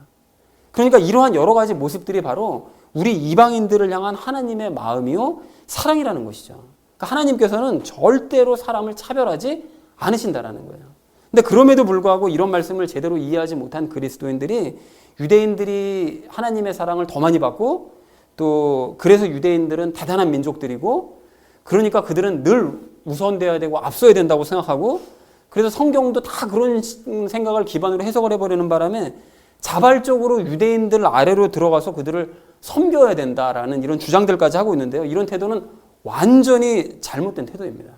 그러니까 이러한 여러 가지 모습들이 바로 우리 이방인들을 향한 하나님의 마음이요 사랑이라는 것이죠. 그러니까 하나님께서는 절대로 사람을 차별하지 않으신다라는 거예요. 근데 그럼에도 불구하고 이런 말씀을 제대로 이해하지 못한 그리스도인들이 유대인들이 하나님의 사랑을 더 많이 받고 또 그래서 유대인들은 대단한 민족들이고 그러니까 그들은 늘 우선돼야 되고 앞서야 된다고 생각하고 그래서 성경도 다 그런 생각을 기반으로 해석을 해버리는 바람에 자발적으로 유대인들 아래로 들어가서 그들을 섬겨야 된다라는 이런 주장들까지 하고 있는데요. 이런 태도는 완전히 잘못된 태도입니다.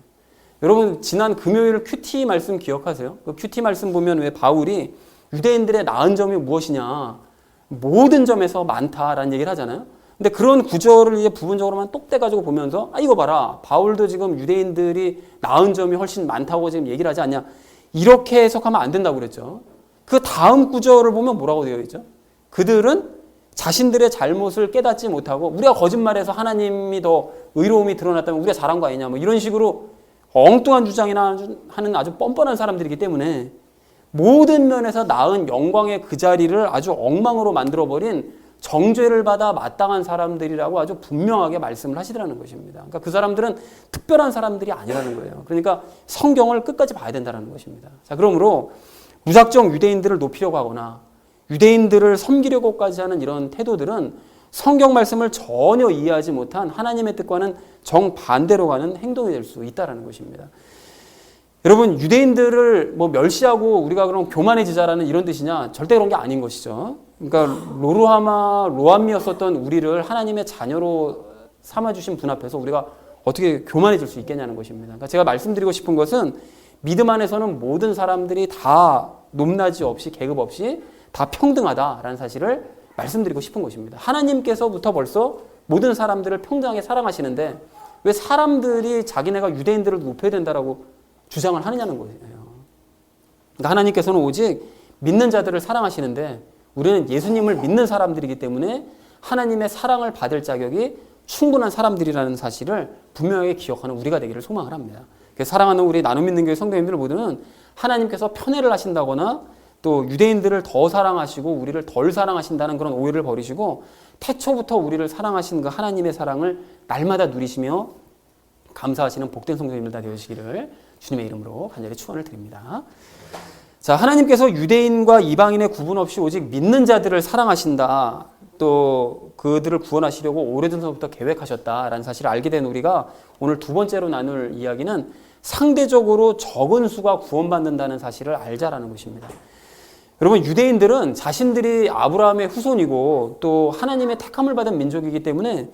여러분 지난 금요일 큐티 말씀 기억하세요? 그 큐티 말씀 보면 왜 바울이 유대인들의 나은 점이 무엇이냐, 모든 점에서 많다라는 얘기를 하잖아요. 근데 그런 구절을 이제 부분적으로만 똑대가지고 보면서 이거 봐라, 바울도 지금 유대인들이 나은 점이 훨씬 많다고 지금 얘기를 하지 않냐, 이렇게 해석하면 안 된다고 그랬죠. 그 다음 구절을 보면 뭐라고 되어 있죠? 그들은 자신들의 잘못을 깨닫지 못하고 우리가 거짓말해서 하나님이 더 의로움이 드러났다면 우리가 잘한 거 아니냐, 뭐 이런 식으로 엉뚱한 주장이나 하는 아주 뻔뻔한 사람들이기 때문에 모든 면에서 나은 영광의 그 자리를 아주 엉망으로 만들어버린 정죄를 받아 마땅한 사람들이라고 아주 분명하게 말씀을 하시더라는 것입니다. 그러니까 그 사람들은 특별한 사람들이 아니라는 거예요. 그러니까 성경을 끝까지 봐야 된다는 것입니다. 자, 그러므로 무작정 유대인들을 높이려고 하거나 유대인들을 섬기려고까지 하는 이런 태도들은 성경 말씀을 전혀 이해하지 못한 하나님의 뜻과는 정반대로 가는 행동이 될 수 있다는 것입니다. 여러분 유대인들을 뭐 멸시하고 우리가 그럼 교만해지자라는 이런 뜻이냐? 절대 그런 게 아닌 것이죠. 그러니까 로함이었었던 우리를 하나님의 자녀로 삼아주신 분 앞에서 우리가 어떻게 교만해질 수 있겠냐는 것입니다. 그러니까 제가 말씀드리고 싶은 것은 믿음 안에서는 모든 사람들이 다 높낮이 없이 계급 없이 다 평등하다라는 사실을 말씀드리고 싶은 것입니다. 하나님께서부터 벌써 모든 사람들을 평등하게 사랑하시는데 왜 사람들이 자기네가 유대인들을 높여야 된다라고 주장을 하느냐는 거예요. 그러니까 하나님께서는 오직 믿는 자들을 사랑하시는데 우리는 예수님을 믿는 사람들이기 때문에 하나님의 사랑을 받을 자격이 충분한 사람들이라는 사실을 분명하게 기억하는 우리가 되기를 소망을 합니다. 사랑하는 우리 나눔 믿는 교회 성도님들 모두는 하나님께서 편애를 하신다거나 또 유대인들을 더 사랑하시고 우리를 덜 사랑하신다는 그런 오해를 버리시고 태초부터 우리를 사랑하신 그 하나님의 사랑을 날마다 누리시며 감사하시는 복된 성도님들 다 되시기를 주님의 이름으로 간절히 축원을 드립니다. 자, 하나님께서 유대인과 이방인의 구분 없이 오직 믿는 자들을 사랑하신다. 또 그들을 구원하시려고 오래전부터 계획하셨다라는 사실을 알게 된 우리가 오늘 두 번째로 나눌 이야기는 상대적으로 적은 수가 구원받는다는 사실을 알자라는 것입니다. 여러분 유대인들은 자신들이 아브라함의 후손이고 또 하나님의 택함을 받은 민족이기 때문에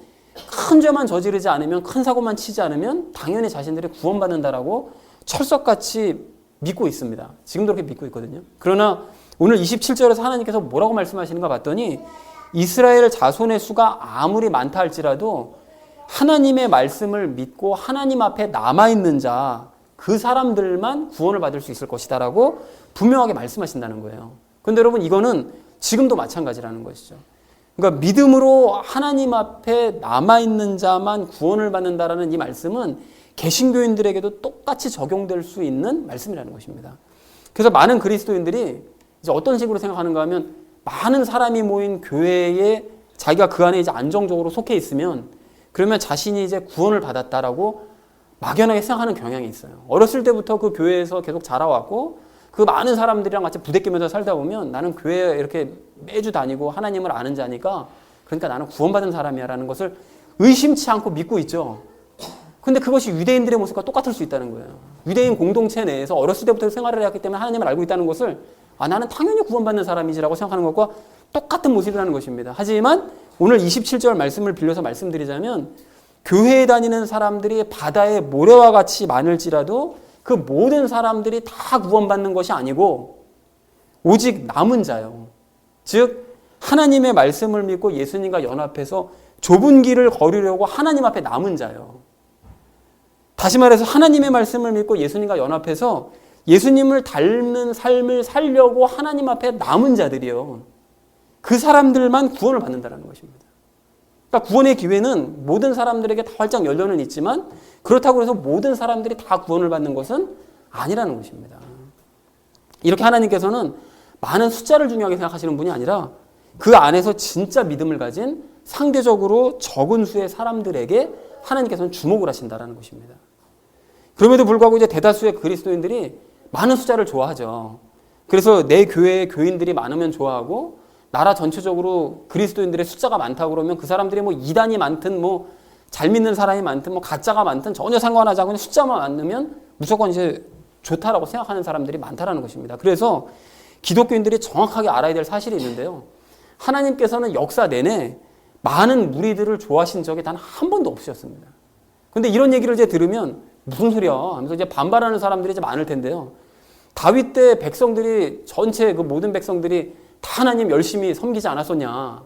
큰 죄만 저지르지 않으면, 큰 사고만 치지 않으면 당연히 자신들이 구원받는다라고 철석같이 믿고 있습니다. 지금도 그렇게 믿고 있거든요. 그러나 오늘 27절에서 하나님께서 뭐라고 말씀하시는가 봤더니 이스라엘 자손의 수가 아무리 많다 할지라도 하나님의 말씀을 믿고 하나님 앞에 남아있는 자, 그 사람들만 구원을 받을 수 있을 것이다라고 분명하게 말씀하신다는 거예요. 그런데 여러분 이거는 지금도 마찬가지라는 것이죠. 그러니까 믿음으로 하나님 앞에 남아있는 자만 구원을 받는다라는 이 말씀은 개신교인들에게도 똑같이 적용될 수 있는 말씀이라는 것입니다. 그래서 많은 그리스도인들이 이제 어떤 식으로 생각하는가 하면 많은 사람이 모인 교회에 자기가 그 안에 이제 안정적으로 속해 있으면 그러면 자신이 이제 구원을 받았다라고 막연하게 생각하는 경향이 있어요. 어렸을 때부터 그 교회에서 계속 자라왔고 그 많은 사람들이랑 같이 부대끼면서 살다 보면 나는 교회에 이렇게 매주 다니고 하나님을 아는 자니까 그러니까 나는 구원받은 사람이야 라는 것을 의심치 않고 믿고 있죠. 근데 그것이 유대인들의 모습과 똑같을 수 있다는 거예요. 유대인 공동체 내에서 어렸을 때부터 생활을 해왔기 때문에 하나님을 알고 있다는 것을 나는 당연히 구원받는 사람이지라고 생각하는 것과 똑같은 모습이라는 것입니다. 하지만 오늘 27절 말씀을 빌려서 말씀드리자면 교회에 다니는 사람들이 바다의 모래와 같이 많을지라도 그 모든 사람들이 다 구원받는 것이 아니고 오직 남은 자요. 즉 하나님의 말씀을 믿고 예수님과 연합해서 좁은 길을 걸으려고 하나님 앞에 남은 자요. 다시 말해서 하나님의 말씀을 믿고 예수님과 연합해서 예수님을 닮는 삶을 살려고 하나님 앞에 남은 자들이요. 그 사람들만 구원을 받는다는 것입니다. 그러니까 구원의 기회는 모든 사람들에게 다 활짝 열려는 있지만 그렇다고 해서 모든 사람들이 다 구원을 받는 것은 아니라는 것입니다. 이렇게 하나님께서는 많은 숫자를 중요하게 생각하시는 분이 아니라 그 안에서 진짜 믿음을 가진 상대적으로 적은 수의 사람들에게 하나님께서는 주목을 하신다는 것입니다. 그럼에도 불구하고 이제 대다수의 그리스도인들이 많은 숫자를 좋아하죠. 그래서 내 교회에 교인들이 많으면 좋아하고 나라 전체적으로 그리스도인들의 숫자가 많다고 그러면 그 사람들이 뭐 이단이 많든 뭐 잘 믿는 사람이 많든 뭐 가짜가 많든 전혀 상관하지 않고 숫자만 많으면 무조건 이제 좋다라고 생각하는 사람들이 많다라는 것입니다. 그래서 기독교인들이 정확하게 알아야 될 사실이 있는데요. 하나님께서는 역사 내내 많은 무리들을 좋아하신 적이 단 한 번도 없으셨습니다. 근데 이런 얘기를 이제 들으면 무슨 소리야 하면서 이제 반발하는 사람들이 이제 많을 텐데요. 다윗 때 백성들이 전체 그 모든 백성들이 다 하나님 열심히 섬기지 않았었냐.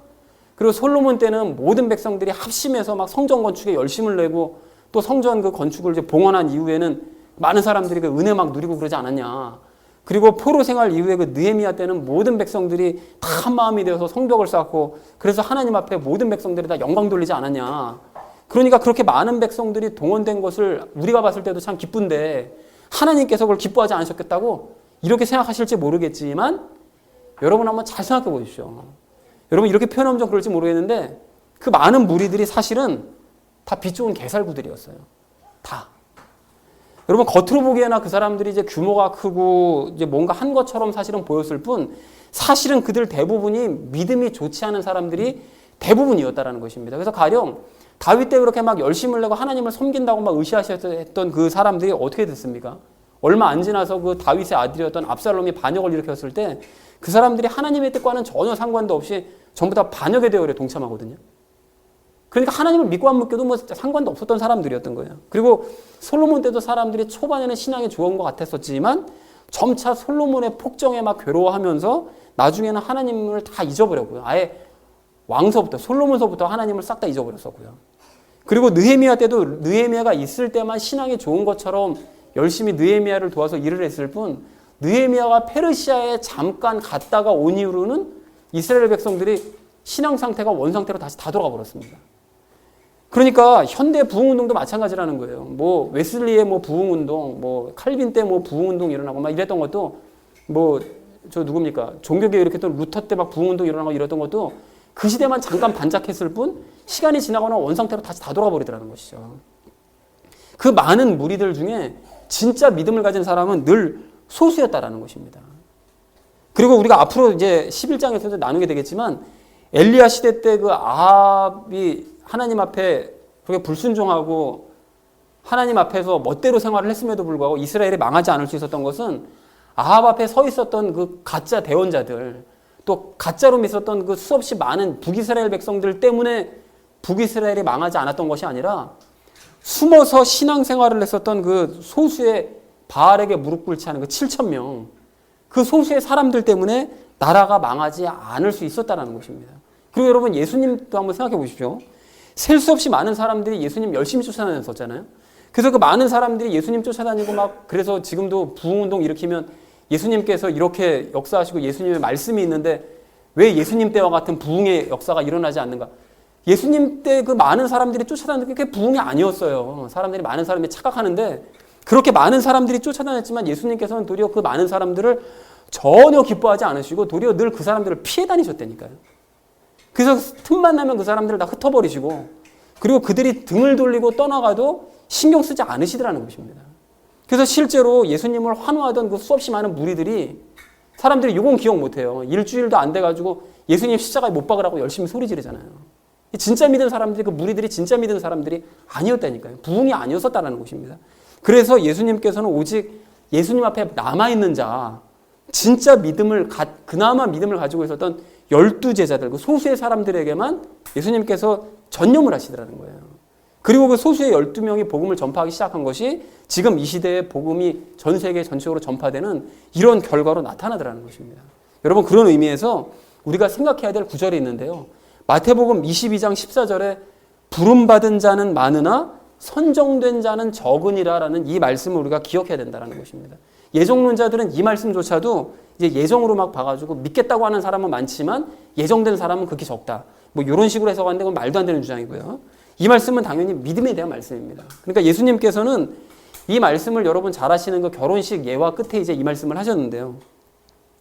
그리고 솔로몬 때는 모든 백성들이 합심해서 막 성전 건축에 열심을 내고 또 성전 그 건축을 이제 봉헌한 이후에는 많은 사람들이 그 은혜 막 누리고 그러지 않았냐. 그리고 포로 생활 이후에 그 느헤미야 때는 모든 백성들이 다 한 마음이 되어서 성벽을 쌓고 그래서 하나님 앞에 모든 백성들이 다 영광 돌리지 않았냐. 그러니까 그렇게 많은 백성들이 동원된 것을 우리가 봤을 때도 참 기쁜데 하나님께서 그걸 기뻐하지 않으셨겠다고 이렇게 생각하실지 모르겠지만 여러분 한번 잘 생각해 보십시오. 여러분 이렇게 표현하면 좀 그럴지 모르겠는데 그 많은 무리들이 사실은 다 빛 좋은 개살구들이었어요. 다. 여러분 겉으로 보기에나 그 사람들이 이제 규모가 크고 이제 뭔가 한 것처럼 사실은 보였을 뿐 사실은 그들 대부분이 믿음이 좋지 않은 사람들이 대부분이었다라는 것입니다. 그래서 가령 다윗 때 그렇게 막 열심을 내고 하나님을 섬긴다고 막 의시하셨던 그 사람들이 어떻게 됐습니까? 얼마 안 지나서 그 다윗의 아들이었던 압살롬이 반역을 일으켰을 때 그 사람들이 하나님의 뜻과는 전혀 상관도 없이 전부 다 반역의 대열에 동참하거든요. 그러니까 하나님을 믿고 안 믿고도 뭐 상관도 없었던 사람들이었던 거예요. 그리고 솔로몬 때도 사람들이 초반에는 신앙이 좋은 것 같았었지만 점차 솔로몬의 폭정에 막 괴로워하면서 나중에는 하나님을 다 잊어버렸고요. 아예 왕서부터 솔로몬서부터 하나님을 싹 다 잊어버렸었고요. 그리고 느헤미야 때도 느헤미야가 있을 때만 신앙이 좋은 것처럼 열심히 느헤미야를 도와서 일을 했을 뿐 느헤미야가 페르시아에 잠깐 갔다가 온 이후로는 이스라엘 백성들이 신앙 상태가 원 상태로 다시 다 돌아가 버렸습니다. 그러니까 현대 부흥 운동도 마찬가지라는 거예요. 뭐 웨슬리의 뭐 부흥 운동, 뭐 칼빈 때 뭐 부흥 운동 일어나고 막 이랬던 것도 뭐 저 누굽니까? 종교계 이렇게 또 루터 때 막 부흥 운동 일어나고 이랬던 것도 그 시대만 잠깐 반짝했을 뿐 시간이 지나거나 원 상태로 다시 다 돌아가 버리더라는 것이죠. 그 많은 무리들 중에 진짜 믿음을 가진 사람은 늘 소수였다라는 것입니다. 그리고 우리가 앞으로 이제 11장에서도 나누게 되겠지만 엘리야 시대 때 그 아합이 하나님 앞에 그렇게 불순종하고 하나님 앞에서 멋대로 생활을 했음에도 불구하고 이스라엘이 망하지 않을 수 있었던 것은 아합 앞에 서 있었던 그 가짜 대언자들 또 가짜로 믿었던 그 수없이 많은 북이스라엘 백성들 때문에 북이스라엘이 망하지 않았던 것이 아니라 숨어서 신앙생활을 했었던 그 소수의 바알에게 무릎 꿇지 않은 그 7,000명 그 소수의 사람들 때문에 나라가 망하지 않을 수 있었다는 것입니다. 그리고 여러분 예수님도 한번 생각해 보십시오. 셀 수 없이 많은 사람들이 예수님 열심히 쫓아다녔었잖아요. 그래서 그 많은 사람들이 예수님 쫓아다니고 막 그래서 지금도 부흥운동 일으키면 예수님께서 이렇게 역사하시고 예수님의 말씀이 있는데 왜 예수님 때와 같은 부흥의 역사가 일어나지 않는가? 예수님 때 그 많은 사람들이 쫓아다니는 게 부흥이 아니었어요. 사람들이 많은 사람이 착각하는데 그렇게 많은 사람들이 쫓아다녔지만 예수님께서는 도리어 그 많은 사람들을 전혀 기뻐하지 않으시고 도리어 늘 그 사람들을 피해 다니셨다니까요. 그래서 틈만 나면 그 사람들을 다 흩어버리시고 그리고 그들이 등을 돌리고 떠나가도 신경 쓰지 않으시더라는 것입니다. 그래서 실제로 예수님을 환호하던 그 수없이 많은 무리들이 사람들이 이건 기억 못해요. 일주일도 안 돼가지고 예수님 십자가에 못 박으라고 열심히 소리 지르잖아요. 진짜 믿은 사람들이 그 무리들이 진짜 믿은 사람들이 아니었다니까요. 부흥이 아니었었다는 것입니다. 그래서 예수님께서는 오직 예수님 앞에 남아있는 자 진짜 믿음을 그나마 믿음을 가지고 있었던 12제자들 그 소수의 사람들에게만 예수님께서 전념을 하시더라는 거예요. 그리고 그 소수의 12명이 복음을 전파하기 시작한 것이 지금 이 시대에 복음이 전 세계 전체적으로 전파되는 이런 결과로 나타나더라는 것입니다. 여러분 그런 의미에서 우리가 생각해야 될 구절이 있는데요. 마태복음 22장 14절에 부름받은 자는 많으나 선정된 자는 적으니라라는 이 말씀을 우리가 기억해야 된다는 것입니다. 예정론자들은 이 말씀조차도 이제 예정으로 막 봐가지고 믿겠다고 하는 사람은 많지만 예정된 사람은 극히 적다. 뭐 이런 식으로 해석하는데 그건 말도 안 되는 주장이고요. 이 말씀은 당연히 믿음에 대한 말씀입니다. 그러니까 예수님께서는 이 말씀을 여러분 잘 아시는 그 결혼식 예화 끝에 이제 이 말씀을 하셨는데요.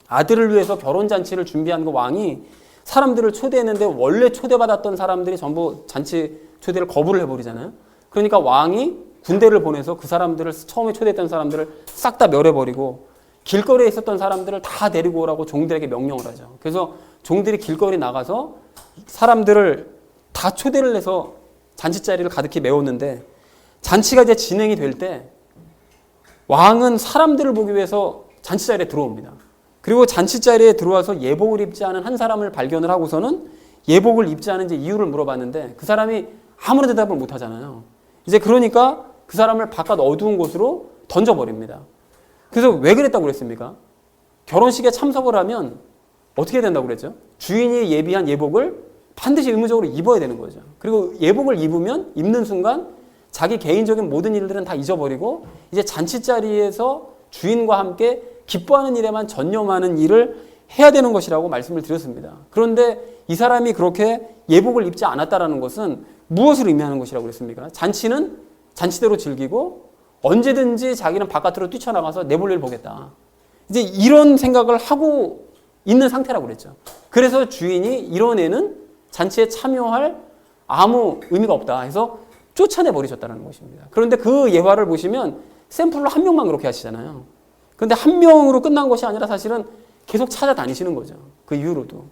아들을 위해서 결혼잔치를 준비한 그 왕이 사람들을 초대했는데 원래 초대받았던 사람들이 전부 잔치 초대를 거부를 해버리잖아요. 그러니까 왕이 군대를 보내서 그 사람들을 처음에 초대했던 사람들을 싹 다 멸해버리고 길거리에 있었던 사람들을 다 데리고 오라고 종들에게 명령을 하죠. 그래서 종들이 길거리 나가서 사람들을 다 초대를 해서 잔치자리를 가득히 메웠는데 잔치가 이제 진행이 될 때 왕은 사람들을 보기 위해서 잔치자리에 들어옵니다. 그리고 잔치 자리에 들어와서 예복을 입지 않은 한 사람을 발견을 하고서는 예복을 입지 않은 이유를 물어봤는데 그 사람이 아무런 대답을 못 하잖아요. 이제 그러니까 그 사람을 바깥 어두운 곳으로 던져버립니다. 그래서 왜 그랬다고 그랬습니까? 결혼식에 참석을 하면 어떻게 된다고 그랬죠? 주인이 예비한 예복을 반드시 의무적으로 입어야 되는 거죠. 그리고 예복을 입는 순간 자기 개인적인 모든 일들은 다 잊어버리고 이제 잔치 자리에서 주인과 함께 기뻐하는 일에만 전념하는 일을 해야 되는 것이라고 말씀을 드렸습니다. 그런데 이 사람이 그렇게 예복을 입지 않았다라는 것은 무엇을 의미하는 것이라고 그랬습니까? 잔치는 잔치대로 즐기고 언제든지 자기는 바깥으로 뛰쳐나가서 내 볼일 보겠다. 이제 이런 생각을 하고 있는 상태라고 그랬죠. 그래서 주인이 이런 애는 잔치에 참여할 아무 의미가 없다 해서 쫓아내 버리셨다는 것입니다. 그런데 그 예화를 보시면 샘플로 한 명만 그렇게 하시잖아요. 그런데 한 명으로 끝난 것이 아니라 사실은 계속 찾아다니시는 거죠. 그 이후로도.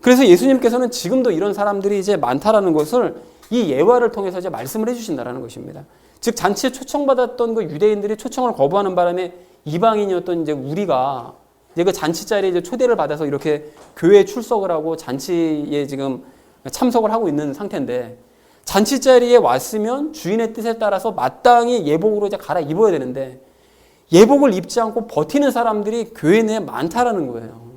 그래서 예수님께서는 지금도 이런 사람들이 이제 많다라는 것을 이 예화를 통해서 이제 말씀을 해주신다라는 것입니다. 즉 잔치에 초청받았던 그 유대인들이 초청을 거부하는 바람에 이방인이었던 이제 우리가 이제 그 잔치 자리에 이제 초대를 받아서 이렇게 교회에 출석을 하고 잔치에 지금 참석을 하고 있는 상태인데 잔치 자리에 왔으면 주인의 뜻에 따라서 마땅히 예복으로 이제 갈아 입어야 되는데 예복을 입지 않고 버티는 사람들이 교회 내에 많다라는 거예요.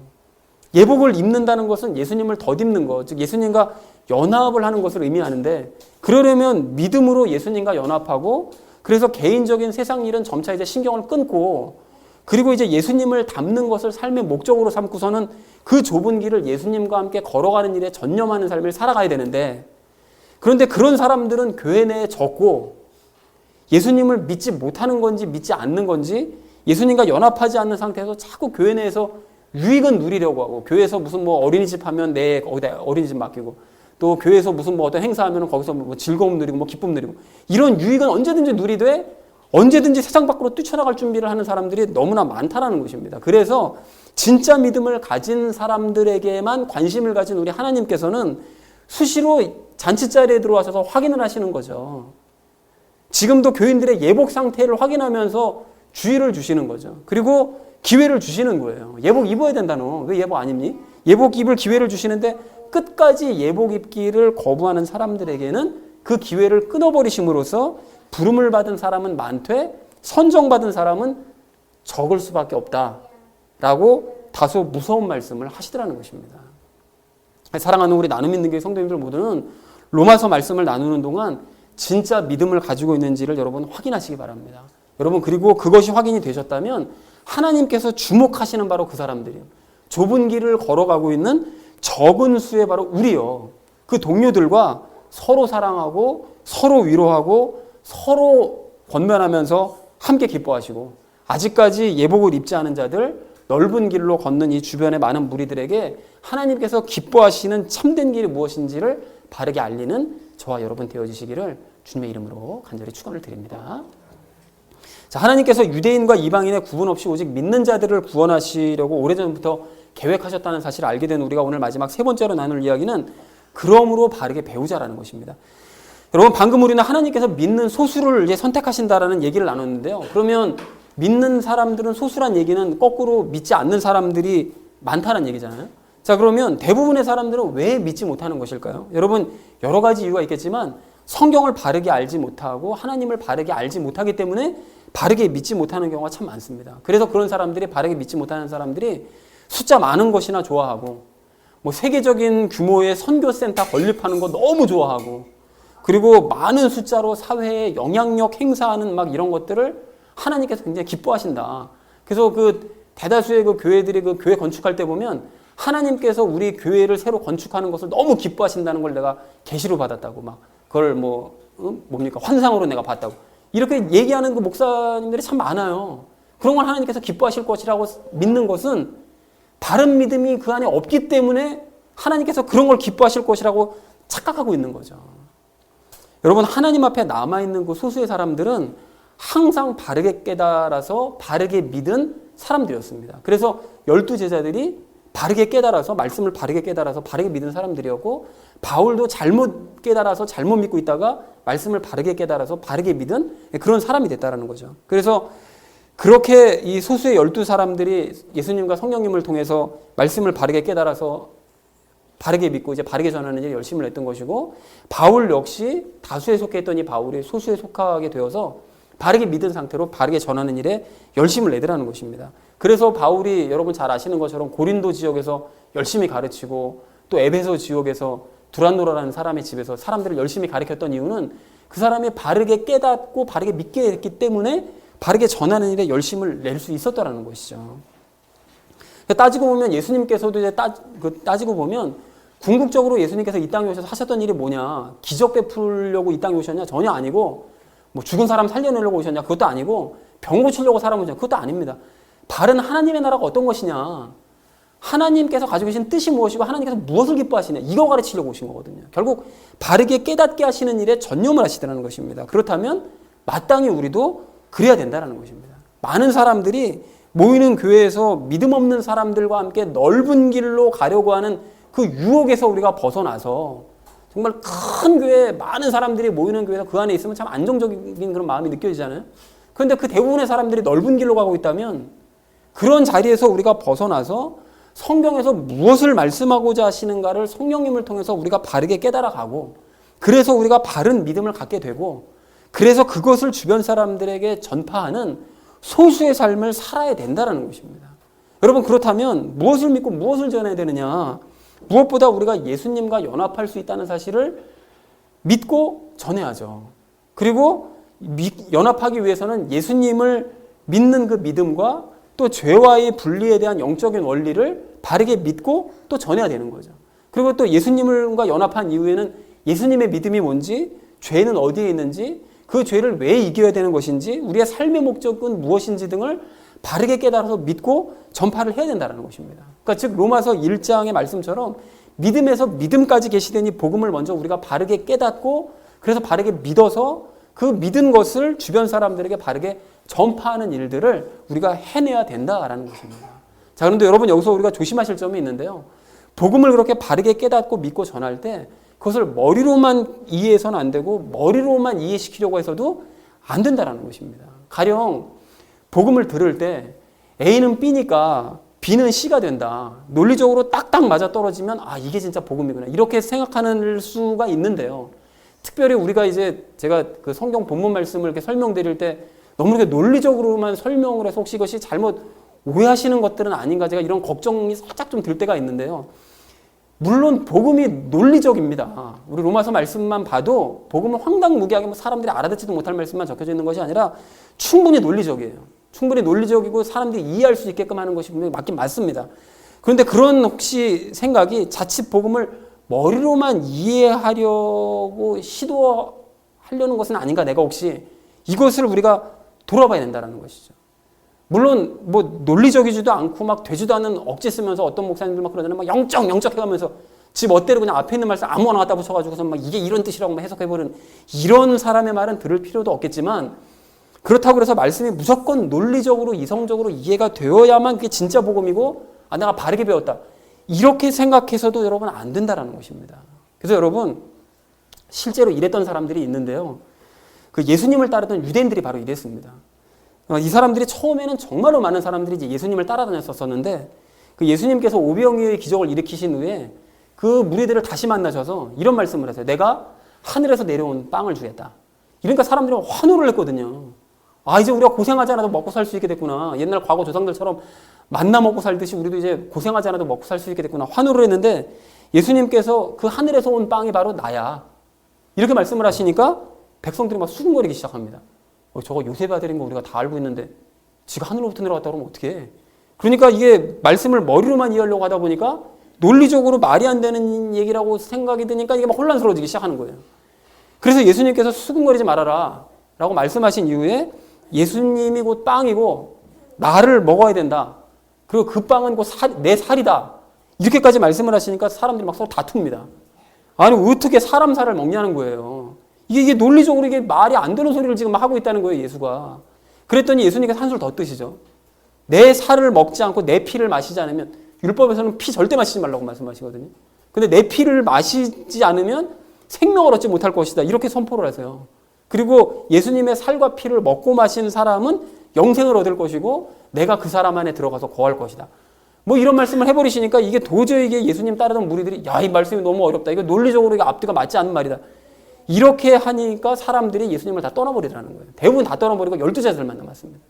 예복을 입는다는 것은 예수님을 덧입는 것, 즉 예수님과 연합을 하는 것을 의미하는데 그러려면 믿음으로 예수님과 연합하고 그래서 개인적인 세상 일은 점차 이제 신경을 끊고 그리고 이제 예수님을 닮는 것을 삶의 목적으로 삼고서는 그 좁은 길을 예수님과 함께 걸어가는 일에 전념하는 삶을 살아가야 되는데 그런데 그런 사람들은 교회 내에 적고 예수님을 믿지 못하는 건지 믿지 않는 건지 예수님과 연합하지 않는 상태에서 자꾸 교회 내에서 유익은 누리려고 하고 교회에서 무슨 뭐 어린이집 하면 내 거기다 어린이집 맡기고 또 교회에서 무슨 뭐 어떤 행사하면 거기서 뭐 즐거움 누리고 뭐 기쁨 누리고 이런 유익은 언제든지 누리되 언제든지 세상 밖으로 뛰쳐나갈 준비를 하는 사람들이 너무나 많다라는 것입니다. 그래서 진짜 믿음을 가진 사람들에게만 관심을 가진 우리 하나님께서는 수시로 잔치 자리에 들어와서 확인을 하시는 거죠. 지금도 교인들의 예복 상태를 확인하면서 주의를 주시는 거죠. 그리고 기회를 주시는 거예요. 예복 입어야 된다 너. 왜 예복 안 입니? 예복 입을 기회를 주시는데 끝까지 예복 입기를 거부하는 사람들에게는 그 기회를 끊어버리심으로써 부름을 받은 사람은 많되 선정받은 사람은 적을 수밖에 없다라고 다소 무서운 말씀을 하시더라는 것입니다. 사랑하는 우리 나눔 있는 교회 성도님들 모두는 로마서 말씀을 나누는 동안 진짜 믿음을 가지고 있는지를 여러분 확인하시기 바랍니다. 여러분 그리고 그것이 확인이 되셨다면 하나님께서 주목하시는 바로 그 사람들이요. 좁은 길을 걸어가고 있는 적은 수의 바로 우리요. 그 동료들과 서로 사랑하고 서로 위로하고 서로 권면하면서 함께 기뻐하시고 아직까지 예복을 입지 않은 자들 넓은 길로 걷는 이 주변의 많은 무리들에게 하나님께서 기뻐하시는 참된 길이 무엇인지를 바르게 알리는 저와 여러분 되어주시기를 주님의 이름으로 간절히 축원을 드립니다. 자, 하나님께서 유대인과 이방인의 구분 없이 오직 믿는 자들을 구원하시려고 오래전부터 계획하셨다는 사실을 알게 된 우리가 오늘 마지막 세 번째로 나눌 이야기는 그러므로 바르게 배우자라는 것입니다. 여러분 방금 우리는 하나님께서 믿는 소수를 이제 선택하신다라는 얘기를 나눴는데요. 그러면 믿는 사람들은 소수란 얘기는 거꾸로 믿지 않는 사람들이 많다는 얘기잖아요. 자, 그러면 대부분의 사람들은 왜 믿지 못하는 것일까요? 여러분 여러 가지 이유가 있겠지만 성경을 바르게 알지 못하고 하나님을 바르게 알지 못하기 때문에 바르게 믿지 못하는 경우가 참 많습니다. 그래서 그런 사람들이 바르게 믿지 못하는 사람들이 숫자 많은 것이나 좋아하고 뭐 세계적인 규모의 선교센터 건립하는 거 너무 좋아하고 그리고 많은 숫자로 사회에 영향력 행사하는 막 이런 것들을 하나님께서 굉장히 기뻐하신다. 그래서 그 대다수의 그 교회들이 그 교회 건축할 때 보면 하나님께서 우리 교회를 새로 건축하는 것을 너무 기뻐하신다는 걸 내가 계시로 받았다고 막 그걸 뭐 뭡니까 환상으로 내가 봤다고 이렇게 얘기하는 그 목사님들이 참 많아요. 그런 걸 하나님께서 기뻐하실 것이라고 믿는 것은 다른 믿음이 그 안에 없기 때문에 하나님께서 그런 걸 기뻐하실 것이라고 착각하고 있는 거죠. 여러분 하나님 앞에 남아있는 그 소수의 사람들은 항상 바르게 깨달아서 바르게 믿은 사람들이었습니다. 그래서 12제자들이 바르게 깨달아서 말씀을 바르게 깨달아서 바르게 믿은 사람들이었고 바울도 잘못 깨달아서 잘못 믿고 있다가 말씀을 바르게 깨달아서 바르게 믿은 그런 사람이 됐다는 거죠. 그래서 그렇게 이 소수의 12사람들이 예수님과 성령님을 통해서 말씀을 바르게 깨달아서 바르게 믿고 이제 바르게 전하는 일에 열심을 냈던 것이고, 바울 역시 다수에 속했던 이 바울이 소수에 속하게 되어서 바르게 믿은 상태로 바르게 전하는 일에 열심을 내더라는 것입니다. 그래서 바울이 여러분 잘 아시는 것처럼 고린도 지역에서 열심히 가르치고 또 에베소 지역에서 두란노라라는 사람의 집에서 사람들을 열심히 가르쳤던 이유는 그 사람이 바르게 깨닫고 바르게 믿게 했기 때문에 바르게 전하는 일에 열심을 낼 수 있었다는 것이죠. 따지고 보면 예수님께서도 이제 따지고 보면 궁극적으로 예수님께서 이 땅에 오셔서 하셨던 일이 뭐냐? 기적 베풀려고 이 땅에 오셨냐? 전혀 아니고, 뭐 죽은 사람 살려내려고 오셨냐? 그것도 아니고, 병 고치려고 사람 오셨냐? 그것도 아닙니다. 바른 하나님의 나라가 어떤 것이냐? 하나님께서 가지고 계신 뜻이 무엇이고 하나님께서 무엇을 기뻐하시냐? 이거 가르치려고 오신 거거든요. 결국 바르게 깨닫게 하시는 일에 전념을 하시더라는 것입니다. 그렇다면 마땅히 우리도 그래야 된다는 것입니다. 많은 사람들이 모이는 교회에서 믿음 없는 사람들과 함께 넓은 길로 가려고 하는 그 유혹에서 우리가 벗어나서 정말 큰 교회, 많은 사람들이 모이는 교회에서 그 안에 있으면 참 안정적인 그런 마음이 느껴지잖아요. 그런데 그 대부분의 사람들이 넓은 길로 가고 있다면 그런 자리에서 우리가 벗어나서 성경에서 무엇을 말씀하고자 하시는가를 성령님을 통해서 우리가 바르게 깨달아가고, 그래서 우리가 바른 믿음을 갖게 되고, 그래서 그것을 주변 사람들에게 전파하는 소수의 삶을 살아야 된다는 것입니다. 여러분, 그렇다면 무엇을 믿고 무엇을 전해야 되느냐? 무엇보다 우리가 예수님과 연합할 수 있다는 사실을 믿고 전해야죠. 그리고 연합하기 위해서는 예수님을 믿는 그 믿음과 또 죄와의 분리에 대한 영적인 원리를 바르게 믿고 또 전해야 되는 거죠. 그리고 또 예수님과 연합한 이후에는 예수님의 믿음이 뭔지, 죄는 어디에 있는지, 그 죄를 왜 이겨야 되는 것인지, 우리의 삶의 목적은 무엇인지 등을 바르게 깨달아서 믿고 전파를 해야 된다는 것입니다. 그러니까 즉 로마서 1장의 말씀처럼 믿음에서 믿음까지 계시되니 복음을 먼저 우리가 바르게 깨닫고 그래서 바르게 믿어서 그 믿은 것을 주변 사람들에게 바르게 전파하는 일들을 우리가 해내야 된다라는 것입니다. 자, 그런데 여러분 여기서 우리가 조심하실 점이 있는데요. 복음을 그렇게 바르게 깨닫고 믿고 전할 때 그것을 머리로만 이해해서는 안 되고 머리로만 이해시키려고 해서도 안 된다는 것입니다. 가령 복음을 들을 때 A는 B니까 B는 C가 된다. 논리적으로 딱딱 맞아떨어지면 아, 이게 진짜 복음이구나. 이렇게 생각하는 수가 있는데요. 특별히 우리가 이제 제가 그 성경 본문 말씀을 이렇게 설명드릴 때 너무 이렇게 논리적으로만 설명을 해서 혹시 이것이 잘못 오해하시는 것들은 아닌가 제가 이런 걱정이 살짝 좀 들 때가 있는데요. 물론 복음이 논리적입니다. 우리 로마서 말씀만 봐도 복음은 황당무계하게 뭐 사람들이 알아듣지도 못할 말씀만 적혀져 있는 것이 아니라 충분히 논리적이에요. 충분히 논리적이고 사람들이 이해할 수 있게끔 하는 것이 분명히 맞긴 맞습니다. 그런데 그런 혹시 생각이 자칫 복음을 머리로만 이해하려고 시도하려는 것은 아닌가, 내가 혹시 이것을 우리가 돌아봐야 된다는 것이죠. 물론 뭐 논리적이지도 않고 막 되지도 않은 억지 쓰면서 어떤 목사님들 막 그러잖아요. 막 영적 해가면서 지 멋대로 그냥 앞에 있는 말씀 아무거나 갖다 붙여가지고서 막 이게 이런 뜻이라고 해석해버리는 이런 사람의 말은 들을 필요도 없겠지만, 그렇다고 해서 말씀이 무조건 논리적으로 이성적으로 이해가 되어야만 그게 진짜 복음이고 아, 내가 바르게 배웠다, 이렇게 생각해서도 여러분 안 된다라는 것입니다. 그래서 여러분 실제로 이랬던 사람들이 있는데요. 그 예수님을 따르던 유대인들이 바로 이랬습니다. 이 사람들이 처음에는 정말로 많은 사람들이 이제 예수님을 따라다녔었는데 그 예수님께서 오병이어의 기적을 일으키신 후에 그 무리들을 다시 만나셔서 이런 말씀을 하세요. 내가 하늘에서 내려온 빵을 주겠다. 그러니까 사람들이 환호를 했거든요. 아, 이제 우리가 고생하지 않아도 먹고 살 수 있게 됐구나. 옛날 과거 조상들처럼 만나 먹고 살듯이 우리도 이제 고생하지 않아도 먹고 살 수 있게 됐구나. 환호를 했는데 예수님께서 그 하늘에서 온 빵이 바로 나야. 이렇게 말씀을 하시니까 백성들이 막 수군거리기 시작합니다. 저거 요셉 아들인 거 우리가 다 알고 있는데 지가 하늘로부터 내려왔다 그러면 어떡해. 그러니까 이게 말씀을 머리로만 이해하려고 하다 보니까 논리적으로 말이 안 되는 얘기라고 생각이 드니까 이게 막 혼란스러워지기 시작하는 거예요. 그래서 예수님께서 수군거리지 말아라 라고 말씀하신 이후에 예수님이 곧 빵이고 나를 먹어야 된다. 그리고 그 빵은 곧 내 살이다. 이렇게까지 말씀을 하시니까 사람들이 막 서로 다툽니다. 아니 어떻게 사람 살을 먹냐는 거예요. 이게 논리적으로 이게 말이 안 되는 소리를 지금 하고 있다는 거예요, 예수가. 그랬더니 예수님께서 한술 더 뜨시죠. 내 살을 먹지 않고 내 피를 마시지 않으면, 율법에서는 피 절대 마시지 말라고 말씀하시거든요. 근데 내 피를 마시지 않으면 생명을 얻지 못할 것이다. 이렇게 선포를 하세요. 그리고 예수님의 살과 피를 먹고 마신 사람은 영생을 얻을 것이고 내가 그 사람 안에 들어가서 거할 것이다. 뭐 이런 말씀을 해버리시니까 이게 도저히 이게 예수님 따르던 무리들이 야, 이 말씀이 너무 어렵다. 이거 논리적으로 이게 앞뒤가 맞지 않는 말이다. 이렇게 하니까 사람들이 예수님을 다 떠나버리라는 거예요. 대부분 다 떠나버리고 12제자들만 남았습니다.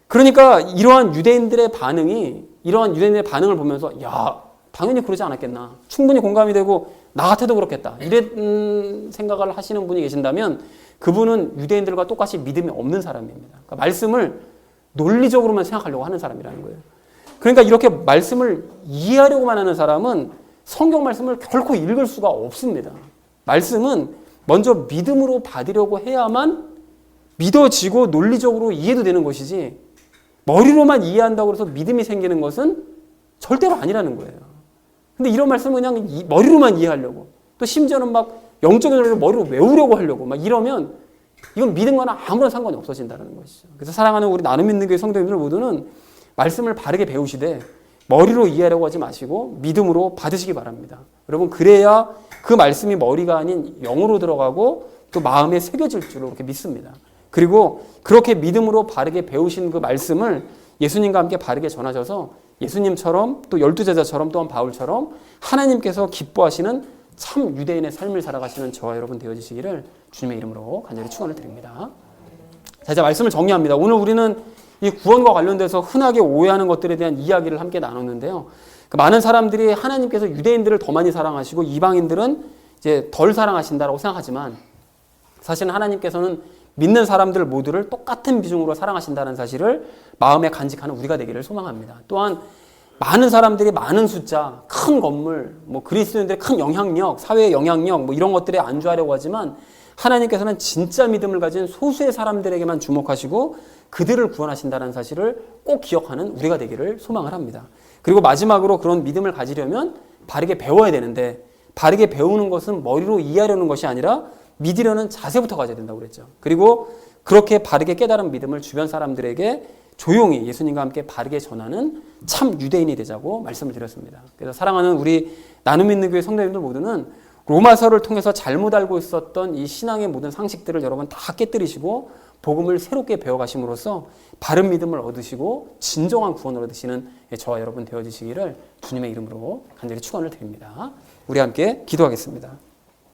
그러니까 이러한 유대인들의 반응을 보면서 야, 당연히 그러지 않았겠나. 충분히 공감이 되고 나 같아도 그렇겠다. 이런 생각을 하시는 분이 계신다면 그분은 유대인들과 똑같이 믿음이 없는 사람입니다. 그러니까 말씀을 논리적으로만 생각하려고 하는 사람이라는 거예요. 그러니까 이렇게 말씀을 이해하려고만 하는 사람은 성경 말씀을 결코 읽을 수가 없습니다. 말씀은 먼저 믿음으로 받으려고 해야만 믿어지고 논리적으로 이해도 되는 것이지 머리로만 이해한다고 해서 믿음이 생기는 것은 절대로 아니라는 거예요. 근데 이런 말씀은 그냥 머리로만 이해하려고 또 심지어는 막 영적인 논리를 머리로 외우려고 하려고 막 이러면 이건 믿음과는 아무런 상관이 없어진다는 것이죠. 그래서 사랑하는 우리 나눔 믿는 교회 성도님들 모두는 말씀을 바르게 배우시되 머리로 이해하려고 하지 마시고 믿음으로 받으시기 바랍니다. 여러분 그래야 그 말씀이 머리가 아닌 영으로 들어가고 또 마음에 새겨질 줄로 그렇게 믿습니다. 그리고 그렇게 믿음으로 바르게 배우신 그 말씀을 예수님과 함께 바르게 전하셔서 예수님처럼 또 12제자처럼 또한 바울처럼 하나님께서 기뻐하시는 참 유대인의 삶을 살아가시는 저와 여러분 되어지시기를 주님의 이름으로 간절히 축원을 드립니다. 자, 이제 말씀을 정리합니다. 오늘 우리는 이 구원과 관련돼서 흔하게 오해하는 것들에 대한 이야기를 함께 나눴는데요. 많은 사람들이 하나님께서 유대인들을 더 많이 사랑하시고 이방인들은 이제 덜 사랑하신다라고 생각하지만 사실은 하나님께서는 믿는 사람들 모두를 똑같은 비중으로 사랑하신다는 사실을 마음에 간직하는 우리가 되기를 소망합니다. 또한 많은 사람들이 많은 숫자, 큰 건물, 뭐 그리스도인들의 큰 영향력, 사회의 영향력 뭐 이런 것들에 안주하려고 하지만 하나님께서는 진짜 믿음을 가진 소수의 사람들에게만 주목하시고 그들을 구원하신다는 사실을 꼭 기억하는 우리가 되기를 소망을 합니다. 그리고 마지막으로 그런 믿음을 가지려면 바르게 배워야 되는데 바르게 배우는 것은 머리로 이해하려는 것이 아니라 믿으려는 자세부터 가져야 된다고 그랬죠. 그리고 그렇게 바르게 깨달은 믿음을 주변 사람들에게 조용히 예수님과 함께 바르게 전하는 참 유대인이 되자고 말씀을 드렸습니다. 그래서 사랑하는 우리 나눔 있는 교회 성도님들 모두는 로마서를 통해서 잘못 알고 있었던 이 신앙의 모든 상식들을 여러분 다 깨뜨리시고 복음을 새롭게 배워가심으로써 바른 믿음을 얻으시고 진정한 구원을 얻으시는 저와 여러분 되어지시기를 주님의 이름으로 간절히 축원을 드립니다. 우리 함께 기도하겠습니다.